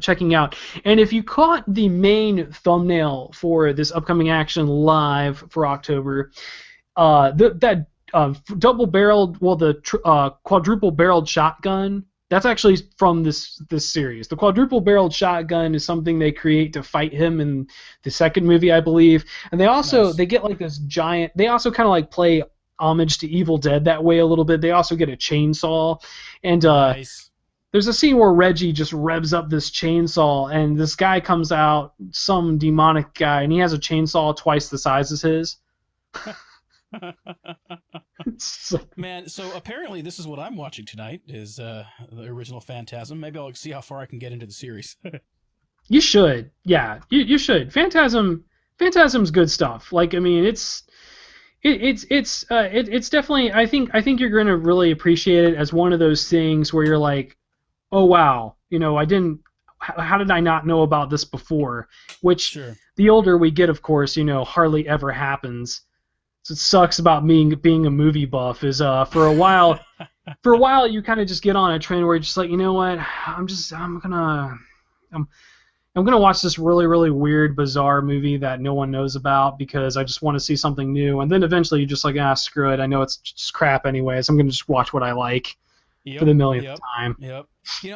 checking out. And if you caught the main thumbnail for this upcoming action live for October, that double-barreled, well, the quadruple-barreled shotgun. That's actually from this series. The quadruple-barreled shotgun is something they create to fight him in the second movie, I believe. And Nice. they get like this giant. They also kind of like play homage to Evil Dead that way a little bit. They also get a chainsaw, and Nice. there's a scene where Reggie just revs up this chainsaw, and this guy comes out, some demonic guy, and he has a chainsaw twice the size as his. So, Man, so apparently this is what I'm watching tonight is the original Phantasm. Maybe I'll see how far I can get into the series. you should, yeah, you should. Phantasm's good stuff. Like, I mean, it's definitely. I think you're going to really appreciate it as one of those things where you're like, oh wow, I didn't. How did I not know about this before? Which Sure. the older we get, of course, hardly ever happens. So it sucks about being a movie buff is for a while you kind of just get on a trend where you're just like, you know what, I'm I'm gonna watch this really really weird bizarre movie that no one knows about because I just want to see something new, and then eventually you're just like, screw it, I know it's just crap anyways, I'm gonna just watch what I like for Yep. the millionth Yep. time. Yep.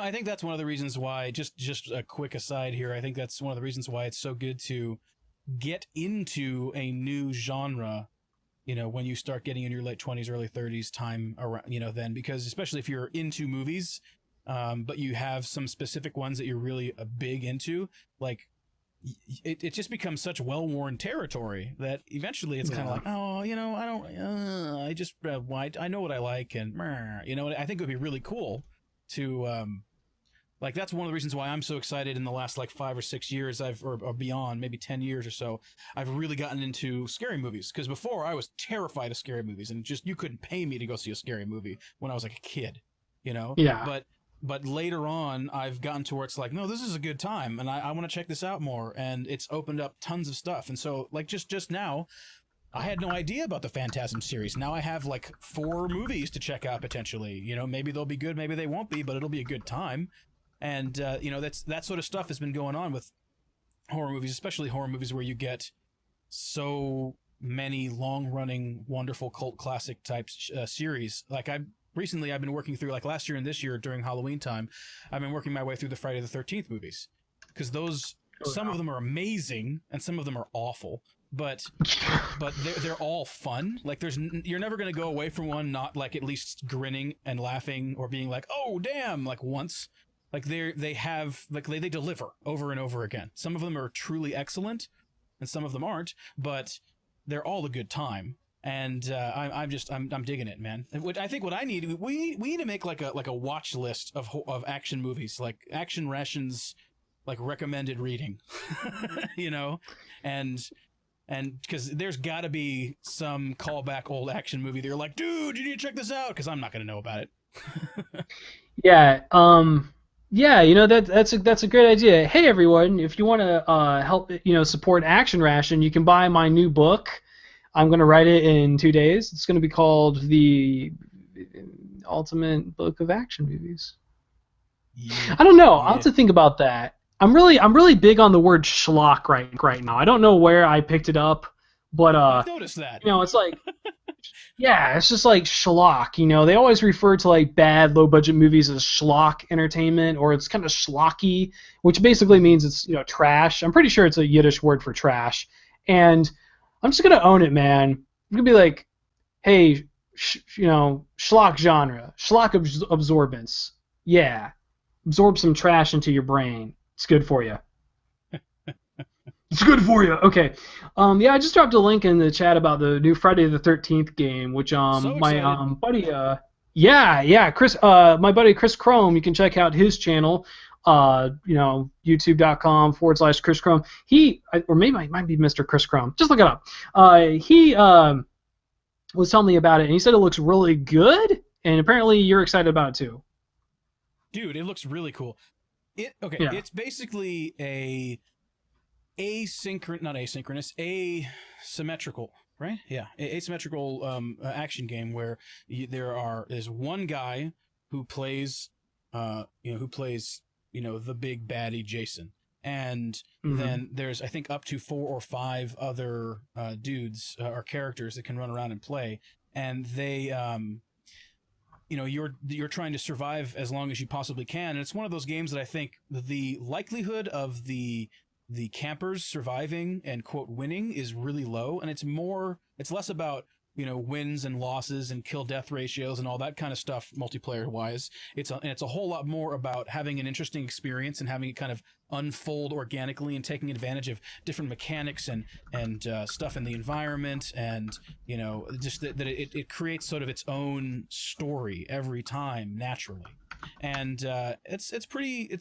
I think that's one of the reasons why. Just a quick aside here. I think that's one of the reasons why it's so good to get into a new genre. When you start getting in your late 20s, early 30s time around, then because especially if you're into movies, but you have some specific ones that you're really big into, like it just becomes such well-worn territory that eventually it's kind of like, oh, I don't, I just, I know what I like, and I think it would be really cool to, like, that's one of the reasons why I'm so excited in the last like 5 or 6 years or beyond, maybe 10 years or so, I've really gotten into scary movies. Because before I was terrified of scary movies, and just you couldn't pay me to go see a scary movie when I was like a kid, Yeah. But later on, I've gotten to where it's like, no, this is a good time, and I want to check this out more, and it's opened up tons of stuff. And so, like, just now, I had no idea about the Phantasm series. Now I have like 4 movies to check out potentially. Maybe they'll be good, maybe they won't be, but it'll be a good time. And that sort of stuff has been going on with horror movies, especially horror movies where you get so many long-running, wonderful cult classic type series. Like I've been working through, like last year and this year during Halloween time, I've been working my way through the Friday the 13th movies because some of them are amazing and some of them are awful. But they're all fun. Like you're never gonna go away from one not like at least grinning and laughing or being like, oh damn, like once. Like they deliver over and over again. Some of them are truly excellent, and some of them aren't. But they're all a good time, and I'm digging it, man. I think what I need we need to make like a watch list of action movies, like Action Rations, like recommended reading, and because there's got to be some callback old action movie. They're like, dude, you need to check this out because I'm not gonna know about it. Yeah. Yeah, that's a great idea. Hey everyone, if you want to help support Action Ration, you can buy my new book. I'm going to write it in 2 days. It's going to be called The Ultimate Book of Action Movies. Yeah. I don't know. I'll have to think about that. I'm really big on the word schlock right now. I don't know where I picked it up, but I've noticed that. it's like yeah, it's just like schlock. They always refer to like bad, low-budget movies as schlock entertainment, or it's kind of schlocky, which basically means it's trash. I'm pretty sure it's a Yiddish word for trash, and I'm just gonna own it, man. I'm gonna be like, hey, schlock genre, schlock absorbance. Yeah, absorb some trash into your brain. It's good for you. It's good for you. Okay. Yeah, I just dropped a link in the chat about the new Friday the 13th game, which So my excited. buddy yeah, Chris my buddy Chris Chrome, you can check out his channel, youtube.com/Chris Chrome. Or maybe it might be Mr. Chris Chrome. Just look it up. He was telling me about it, and he said it looks really good, and apparently you're excited about it too. Dude, it looks really cool. Yeah. It's basically asymmetrical, right? Yeah, asymmetrical action game where there's one guy who plays the big baddie Jason, and then there's I think up to 4 or 5 other dudes or characters that can run around and play, and they you're trying to survive as long as you possibly can. And it's one of those games that I think the likelihood of the campers surviving and quote winning is really low, and it's less about wins and losses and kill death ratios and all that kind of stuff multiplayer wise. It's a whole lot more about having an interesting experience and having it kind of unfold organically and taking advantage of different mechanics and stuff in the environment, and just that it creates sort of its own story every time naturally. And it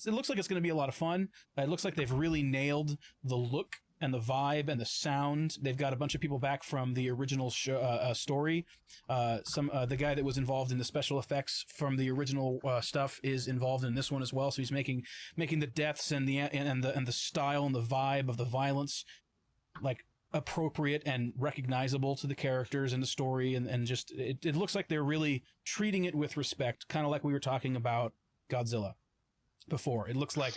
looks like it's going to be a lot of fun. It looks like they've really nailed the look and the vibe and the sound. They've got a bunch of people back from the original story. The guy that was involved in the special effects from the original stuff is involved in this one as well. So he's making the deaths and the style and the vibe of the violence like appropriate and recognizable to the characters and the story, and just it looks like they're really treating it with respect, kind of like we were talking about Godzilla before. It looks like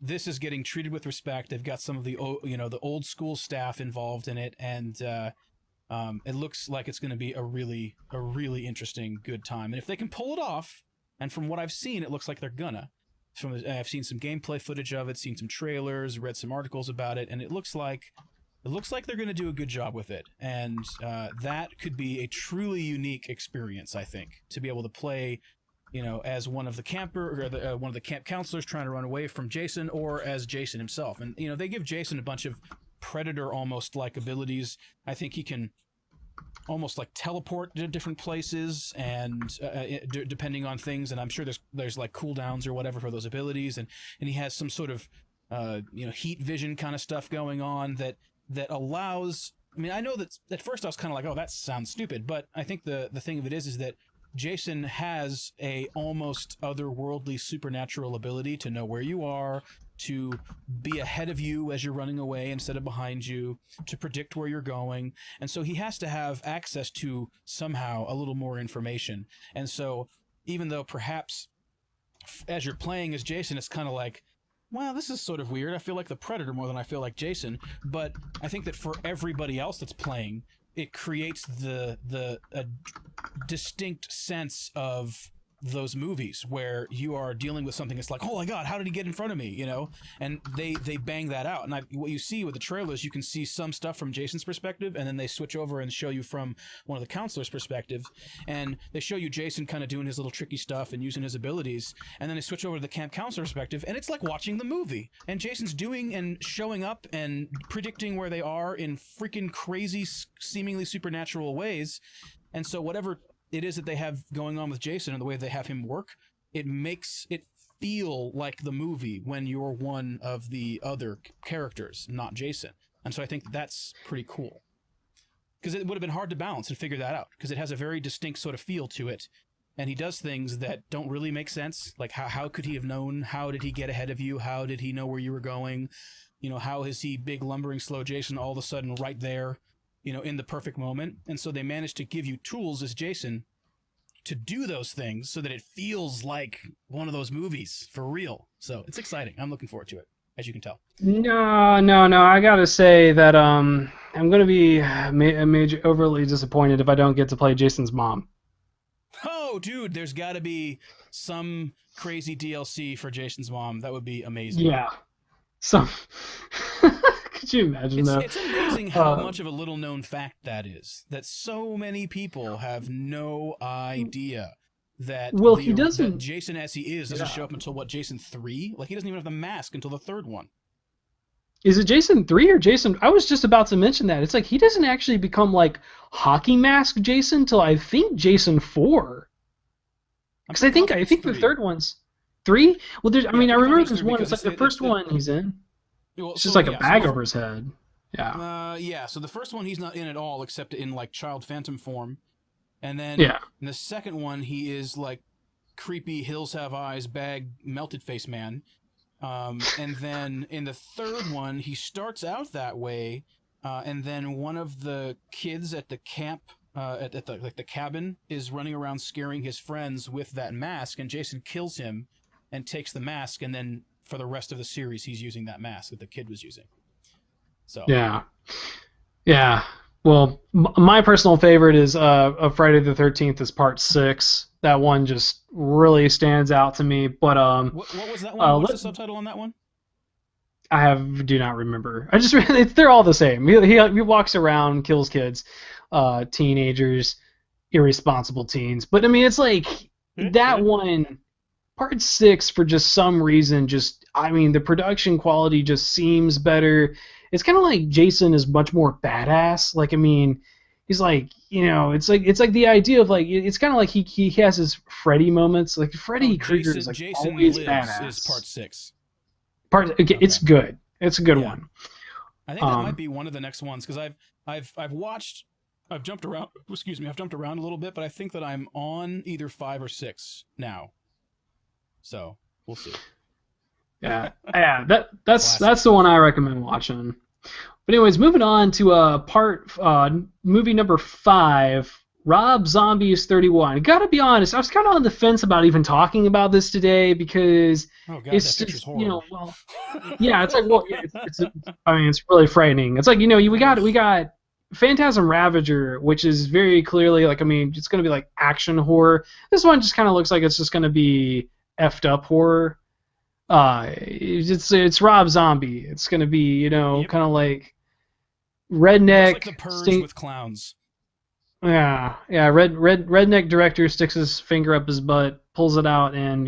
this is getting treated with respect. They've got some of the the old school staff involved in it, and it looks like it's going to be a really interesting, good time. And if they can pull it off, and from what I've seen, it looks like they're gonna. I've seen some gameplay footage of it, seen some trailers, read some articles about it, and it looks like they're going to do a good job with it. And that could be a truly unique experience, I think, to be able to play as one of the one of the camp counselors trying to run away from Jason, or as Jason himself. And they give Jason a bunch of Predator almost like abilities. I think he can almost like teleport to different places, and depending on things. And I'm sure there's like cooldowns or whatever for those abilities. And he has some sort of heat vision kind of stuff going on that allows. I mean, I know that at first I was kind of like, oh, that sounds stupid, but I think the thing of it is that Jason has a almost otherworldly supernatural ability to know where you are, to be ahead of you as you're running away instead of behind you, to predict where you're going. And so he has to have access to somehow a little more information. And so even though perhaps as you're playing as Jason, it's kind of like, wow, this is sort of weird. I feel like the Predator more than I feel like Jason. But I think that for everybody else that's playing, it creates a distinct sense of those movies where you are dealing with something that's like, oh my god, how did he get in front of me, and they bang that out. And what you see with the trailers, you can see some stuff from Jason's perspective, and then they switch over and show you from one of the counselors' perspective, and they show you Jason kind of doing his little tricky stuff and using his abilities, and then they switch over to the camp counselor perspective, and it's like watching the movie, and Jason's doing and showing up and predicting where they are in freaking crazy, seemingly supernatural ways. And so whatever it is that they have going on with Jason and the way they have him work, it makes it feel like the movie when you're one of the other characters, not Jason. And so I think that's pretty cool, because it would have been hard to balance and figure that out, because it has a very distinct sort of feel to it, and he does things that don't really make sense. Like how could he have known? How did he get ahead of you? How did he know where you were going? How is he big lumbering slow Jason all of a sudden right there, in the perfect moment? And so they managed to give you tools as Jason to do those things so that it feels like one of those movies for real. So it's exciting. I'm looking forward to it, as you can tell. No. I gotta say that I'm gonna be overly disappointed if I don't get to play Jason's mom. Oh, dude, there's got to be some crazy DLC for Jason's mom. That would be amazing. Yeah. Could you imagine that? It's amazing how much of a little-known fact that is. That so many people have no idea that that Jason, as he is, doesn't show up until what, Jason 3? Like, he doesn't even have the mask until the third one. Is it Jason 3 or Jason? I was just about to mention that. It's like he doesn't actually become like hockey mask Jason till I think Jason 4. Because I think the third one's 3. Well, I remember there's one. It's like the first one he's in. Well, it's just like a bag over his head. Yeah. So the first one he's not in at all, except in like child phantom form, and then in the second one he is like creepy hills have eyes bag melted face man, and then in the third one he starts out that way, and then one of the kids at the camp. At the cabin is running around scaring his friends with that mask, and Jason kills him and takes the mask, and then for the rest of the series he's using that mask that the kid was using. So yeah. Well, my personal favorite is of Friday the 13th is part 6. That one just really stands out to me. But What was that one? What's let, the subtitle on that one? do not remember. I just they're all the same. He walks around, kills kids, teenagers, irresponsible teens. But I mean, it's like that one part 6 for just some reason. Just I mean, the production quality just seems better. It's kind of like Jason is much more badass. Like I mean, he's like it's like the idea of like it's kind of like he has his Freddy moments. Like Oh, Freddy Krueger is Jason like Jason always Lives is part badass. 6. Okay, it's Okay. good. It's a good Yeah. one. I think that might Um, be one of the next ones because I've watched. I've jumped around. Excuse me. I've jumped around a little bit, but I think that I'm on either 5 or 6 now. So we'll see. yeah, that's the Classic one stuff. I recommend watching. But anyways, moving on to movie number 5, Rob Zombie's 31. Gotta be honest, I was kind of on the fence about even talking about this today because Oh god, it's that picture's just horrible. well, yeah, it's like well, yeah, I mean, it's really frightening. It's like Ugh. we got Phantasm Ravager, which is very clearly like I mean, it's gonna be like action horror. This one just kind of looks like it's just gonna be effed up horror. It's Rob Zombie. It's gonna be Yep. kind of like It looks like redneck the Purge stink. with clowns. Yeah. Redneck director sticks his finger up his butt, pulls it out, and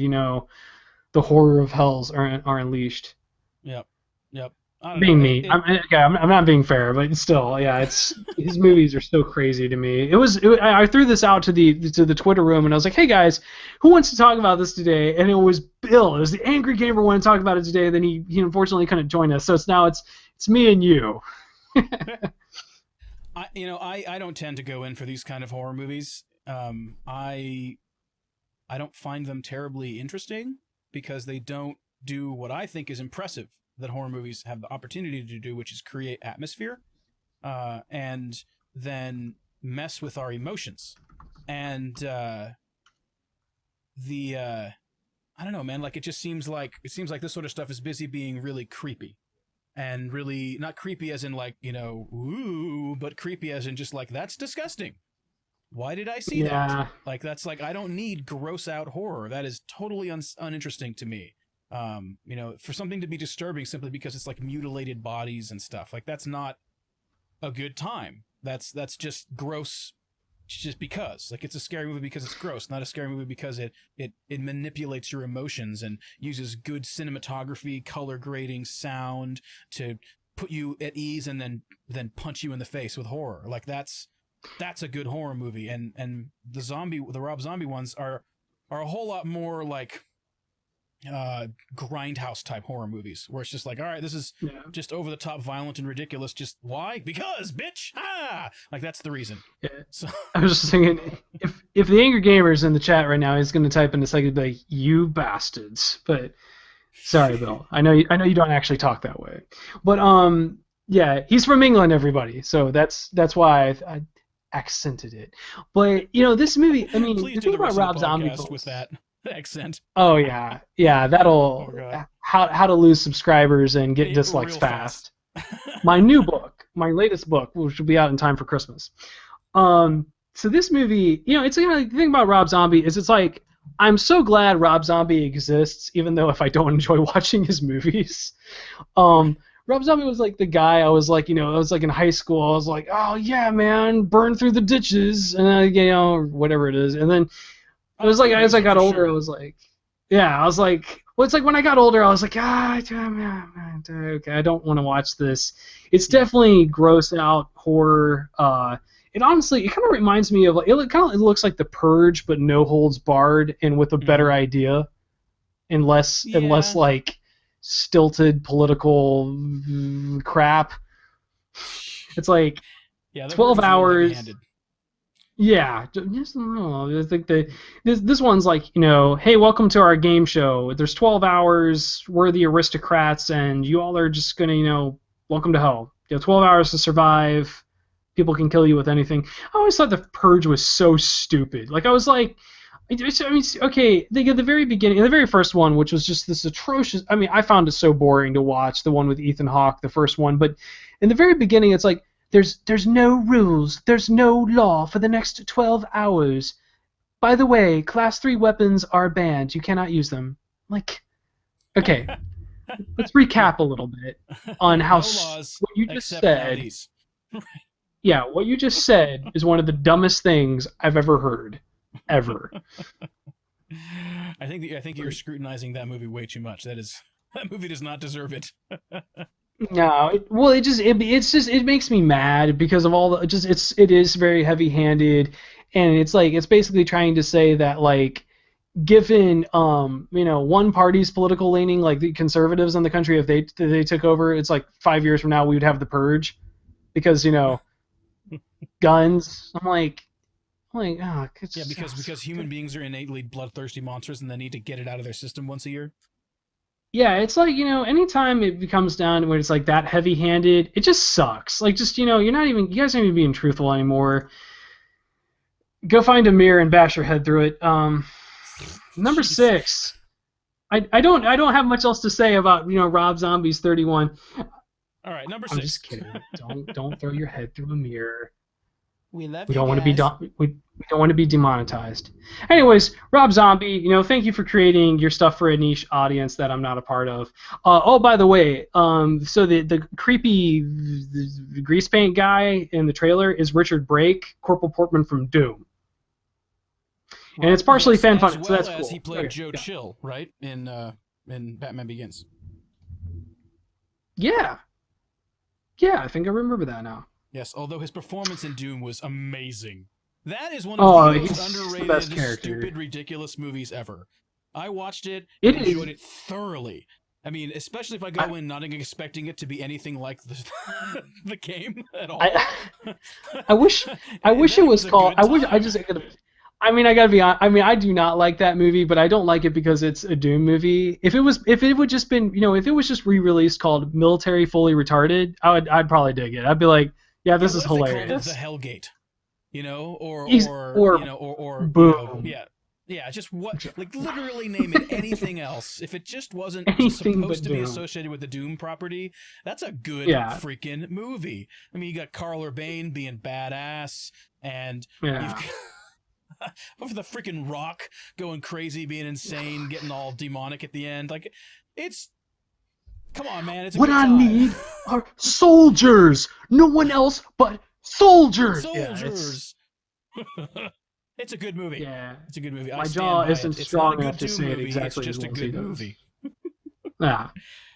the horror of hells are unleashed. Yep. Yep. I don't know. Being It, me, it I'm not being fair, but still, yeah, it's his movies are so crazy to me. I threw this out to the Twitter room, and I was like, hey guys, who wants to talk about this today? And it was Bill. It was the angry gamer wanted to talk about it today. Then he unfortunately couldn't join us, so it's me and you. I don't tend to go in for these kind of horror movies. I don't find them terribly interesting because they don't do what I think is impressive that horror movies have the opportunity to do, which is create atmosphere, and then mess with our emotions. And the I don't know, man. Like it seems like this sort of stuff is busy being really creepy, and really not creepy as in like ooh, but creepy as in just like that's disgusting. Why did I see that? Yeah, Like that's like I don't need gross out horror. That is totally uninteresting to me. For something to be disturbing simply because it's like mutilated bodies and stuff. Like that's not a good time. That's just gross just because. Like it's a scary movie because it's gross, not a scary movie because it manipulates your emotions and uses good cinematography, color grading, sound to put you at ease and then punch you in the face with horror. Like that's a good horror movie, and the Rob Zombie ones are a whole lot more like grindhouse type horror movies where it's just like, all right, this is yeah, just over the top, violent and ridiculous. Just why? Because bitch, like that's the reason. yeah. So I was just thinking if the angry gamer is in the chat right now, he's going to type in a second like you bastards. But sorry, Bill. I know you don't actually talk that way. But yeah, he's from England, everybody. So that's why I accented it. But this movie, I mean, please the do thing the about rest of the Rob Zombie podcast with films. that accent. Oh yeah, Oh that'll god, how to lose subscribers and get dislikes real fast. fast. My new book, my latest book, which will be out in time for Christmas. So this movie, it's the thing about Rob Zombie is it's like I'm so glad Rob Zombie exists, even though if I don't enjoy watching his movies. Right. Rob Zombie was like the guy I was like, I was like in high school, I was like, oh yeah, man, burn through the ditches, and whatever it is, and then it Oh, was it's like good as I music got for older, I sure. was like, yeah, I was like, well, it's like when I got older, I was like, okay, I don't want to watch this. It's Yeah. definitely gross out horror. It kind of reminds me of like it looks like The Purge, but no holds barred and with a better Mm-hmm. idea and less Yeah. like stilted political crap. It's like Yeah. The Verge 12 is a little hours. heavy-handed. Yeah, just no. I think this one's like hey, welcome to our game show. There's 12 hours. We're the aristocrats, and you all are just gonna welcome to hell. 12 hours to survive. People can kill you with anything. I always thought the Purge was so stupid. Like I was like, I mean, okay, the very beginning, the very first one, which was just this atrocious. I mean, I found it so boring to watch the one with Ethan Hawke, the first one. But in the very beginning, it's like there's no rules, there's no law for the next 12 hours. By the way, class 3 weapons are banned. You cannot use them. Like, okay, let's Yeah. recap a little bit on how No laws what you just except now said. these. Yeah, what you just said is one of the dumbest things I've ever heard, ever. I think you're scrutinizing that movie way too much. That movie does not deserve it. No, well, it makes me mad because of all the it is very heavy-handed, and it's basically trying to say that like given one party's political leaning, like the conservatives in the country, if they took over, it's like 5 years from now we would have the purge because guns. Oh, Yeah, because human beings are innately bloodthirsty monsters and they need to get it out of their system once a year. yeah, it's like, anytime it becomes down where it's like that heavy-handed, it just sucks. Like, just, you guys aren't even being truthful anymore. Go find a mirror and bash your head through it. Number Jeez. 6. I don't have much else to say about, Rob Zombie's 31. All right, number 6. I'm just kidding. Don't throw your head through a mirror. We love We you don't want to be guys. we don't want to be demonetized. Anyways, Rob Zombie, thank you for creating your stuff for a niche audience that I'm not a part of. Oh, by the way, so the creepy grease paint guy in the trailer is Richard Brake, Corporal Portman from Doom, and it's partially Yes, fan as fun, so well that's as cool. he played Okay, Joe yeah. Chill, right? In Batman Begins. Yeah, yeah, I think I remember that now. Yes, although his performance in Doom was amazing. That is one of Oh, the most he's the underrated, best character. stupid, ridiculous movies ever. I watched it It and is. enjoyed it thoroughly. I mean, especially if I go in not expecting it to be anything like the game at all. I wish it was called. I mean, I gotta be honest. I mean, I do not like that movie, but I don't like it because it's a Doom movie. If it would just been, if it was just re-released called Military Fully Retarded, I'd probably dig it. I'd be like, yeah, this is What if they called it hilarious. the Hellgate? Or Boom. yeah, just what, like, literally name it anything else. If it just wasn't Anything but supposed to be Doom. associated with the Doom property, that's a good Yeah. freaking movie. I mean, you got Carl Urban being badass, and Yeah. for the freaking Rock going crazy, being insane, getting all demonic at the end. Like, come on, man, it's a What good I time. need are soldiers. No one else but soldiers. Soldiers. It's a good movie. Yeah. It's a good movie. My I stand jaw by isn't it. It's strong not a enough good to Doom say it movie. exactly It's just as a well as he good does. movie.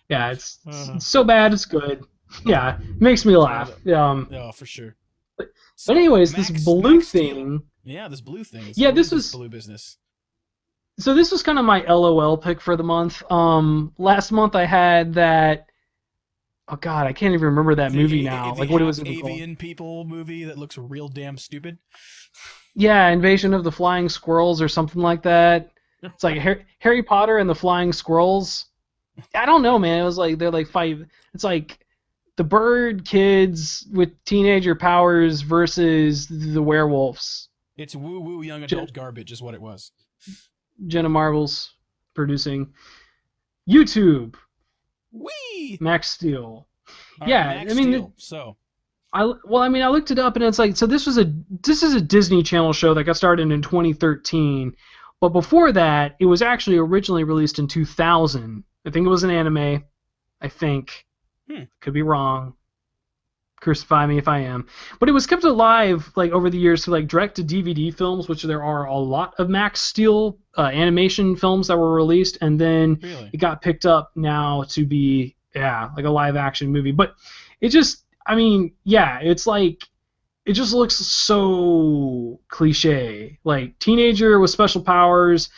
Yeah, it's so bad it's good. Yeah, it makes me laugh. Oh, for sure. But So, anyways, this blue Max Steel. thing. Yeah, this blue thing. Yeah, What this is was blue business. so this was kind of my LOL pick for the month. Last month I had that. Oh God, I can't even remember that movie now. Like what it was even called. Avian people movie that looks real damn stupid. Yeah, Invasion of the Flying Squirrels or something like that. It's like Harry Potter and the Flying Squirrels. I don't know, man. It was like they're like five. It's like the bird kids with teenager powers versus the werewolves. It's woo-woo young adult garbage is what it was. Jenna Marbles producing. YouTube. Whee! Max Steel. All Yeah, right, Max I mean, Steel. So, I looked it up and it's like, so this is a Disney Channel show that got started in 2013, but before that, it was actually originally released in 2000. I think it was an anime. I think. Could be wrong. Crucify me if I am. But it was kept alive like over the years to like direct to DVD films, which there are a lot of Max Steel animation films that were released, and then really? it got picked up now to be like a live action movie. But it just, I mean, yeah, it's like it just looks so cliche. Like teenager with special powers,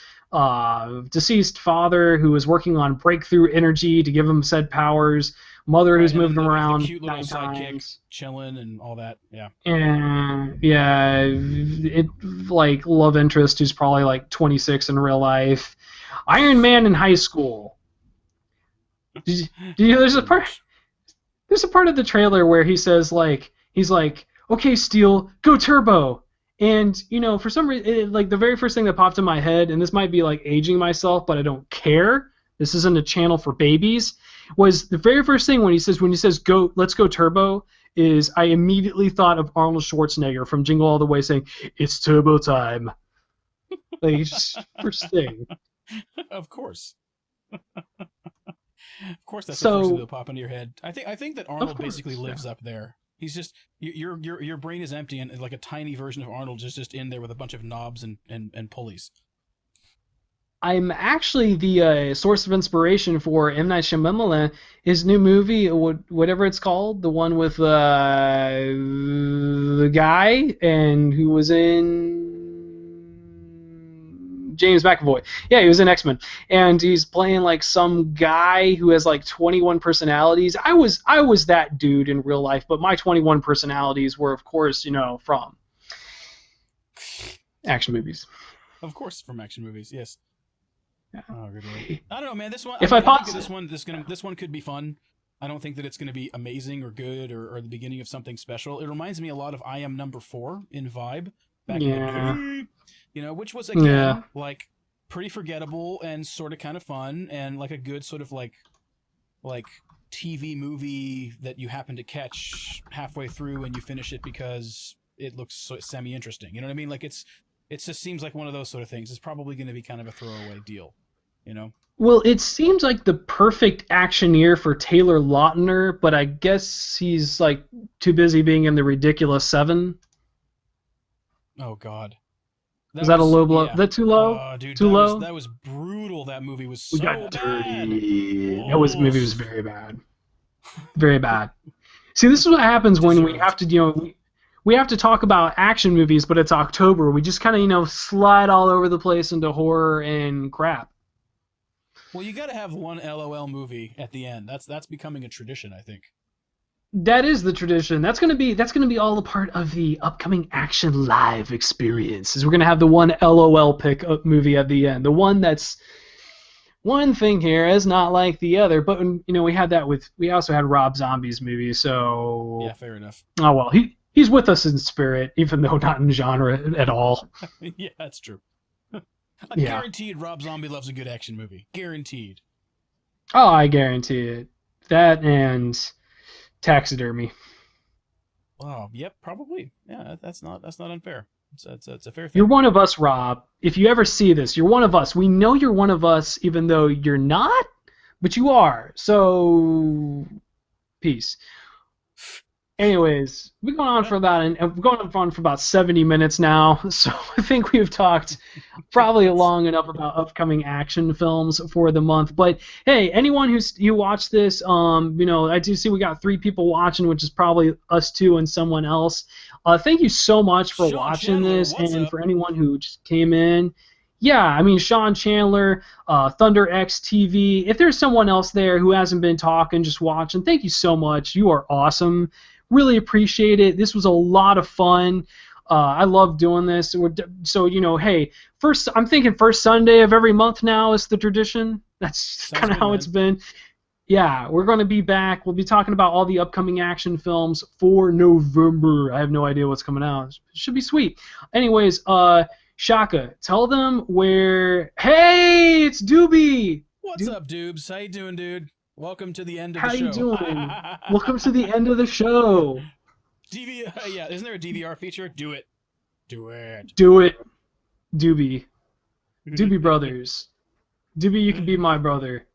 deceased father who was working on breakthrough energy to give him said powers. Mother who's moved him around the cute little 9 sidekick times, chilling and all that. Yeah. and yeah, it like love interest who's probably like 26 in real life. Iron Man in high school. There's a part of the trailer where he says he's like, okay, Steel, go turbo. And for some reason, like the very first thing that popped in my head, and this might be like aging myself, but I don't care. This isn't a channel for babies. Was the very first thing when he says go, let's go turbo, is I immediately thought of Arnold Schwarzenegger from Jingle All the Way saying, "It's turbo time." Like, just first thing. Of course. Of course, that's the first thing So, that'll pop into your head. I think that of Arnold course, basically lives up there. He's just your brain is empty, and like a tiny version of Arnold is just in there with a bunch of knobs and pulleys. I'm actually the source of inspiration for M. Night Shyamalan, his new movie, whatever it's called, the one with the guy and who was in James McAvoy. Yeah, he was in X-Men, and he's playing like some guy who has like 21 personalities. I was that dude in real life, but my 21 personalities were, of course, from action movies. Of course, from action movies, yes. Yeah. Oh, good lord. I don't know, man. This one, If I I think pause that it. this one could be fun. I don't think that it's gonna be amazing or good or the beginning of something special. It reminds me a lot of I Am Number 4 in vibe back in the Yeah. day, which was Yeah. again like pretty forgettable and sort of kind of fun and like a good sort of like TV movie that you happen to catch halfway through and you finish it because it looks so semi interesting. You know what I mean? Like it just seems like one of those sort of things. It's probably going to be kind of a throwaway deal, you know? Well, it seems like the perfect action year for Taylor Lautner, but I guess he's like too busy being in the Ridiculous Seven. Oh God, Is that that a was low blow? Is yeah. that too low? Oh, dude, Too low? that was brutal. That movie was We so got bad. dirty. That Oh, movie was very bad. Very bad. See, this is what happens when we have deserved. to, we have to talk about action movies, but it's October. We just kind of, slide all over the place into horror and crap. Well, you got to have one LOL movie at the end. That's becoming a tradition, I think. That is the tradition. That's gonna be all a part of the upcoming Action Live experience. Is we're gonna have the one LOL pick up movie at the end, the one that's one thing here is not like the other. But we also had Rob Zombie's movie, Yeah, so fair enough. oh well, he's with us in spirit, even though not in genre at all. Yeah, that's true. I Yeah. guaranteed Rob Zombie loves a good action movie. Guaranteed. Oh, I guarantee it. That and taxidermy. Oh, yep, probably. Yeah, that's not unfair. It's a fair You're thing. one of us, Rob. If you ever see this, you're one of us. We know you're one of us, even though you're not, but you are. So, peace. Anyways, we're going on for about 70 minutes now. So I think we've talked probably Yes. long enough about upcoming action films for the month. But hey, anyone who watched this, I do see we got 3 people watching, which is probably us two and someone else. Thank you so much for Sean watching Chandler, this, what's and up? for anyone who just came in. Yeah, I mean Sean Chandler, Thunder X TV. If there's someone else there who hasn't been talking, just watching, thank you so much. You are awesome. Really appreciate it. This was a lot of fun. I love doing this. Hey, I'm thinking first Sunday of every month now is the tradition. That's Sounds kind of good, how it's man. been. Yeah, we're going to be back. We'll be talking about all the upcoming action films for November. I have no idea what's coming out. It should be sweet. Anyways, Shaka, tell them where. Hey, it's Doobie. What's up, dudes? How you doing, dude? Welcome to the end of the How you show. doing? Welcome to the end of the show. Yeah, isn't there a DVR feature? Do it. Do it. Do it, Doobie. Doobie Brothers. Doobie, you can be my brother.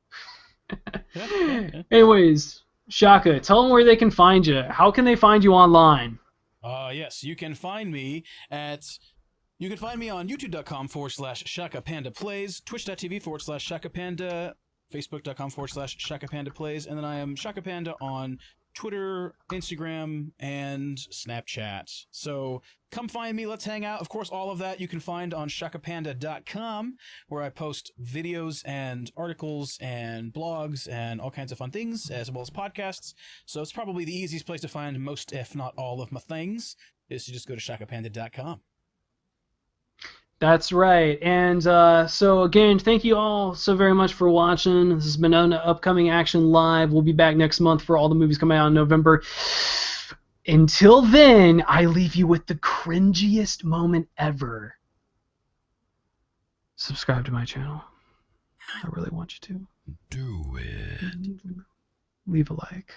Anyways, Shaka, tell them where they can find you. How can they find you online? Yes, you can find me on youtube.com/Shaka Panda Plays, twitch.tv/Shaka Panda, facebook.com/Shaka Panda Plays, and then I am Shaka Panda on Twitter, Instagram, and Snapchat. So come find me, let's hang out. Of course, all of that you can find on shakapanda.com, where I post videos and articles and blogs and all kinds of fun things, as well as podcasts. So it's probably the easiest place to find most, if not all, of my things, is to just go to shakapanda.com. That's right. And so, again, thank you all so very much for watching. This has been an upcoming Action Live. We'll be back next month for all the movies coming out in November. Until then, I leave you with the cringiest moment ever. Subscribe to my channel. I really want you to. Do it. Leave a like.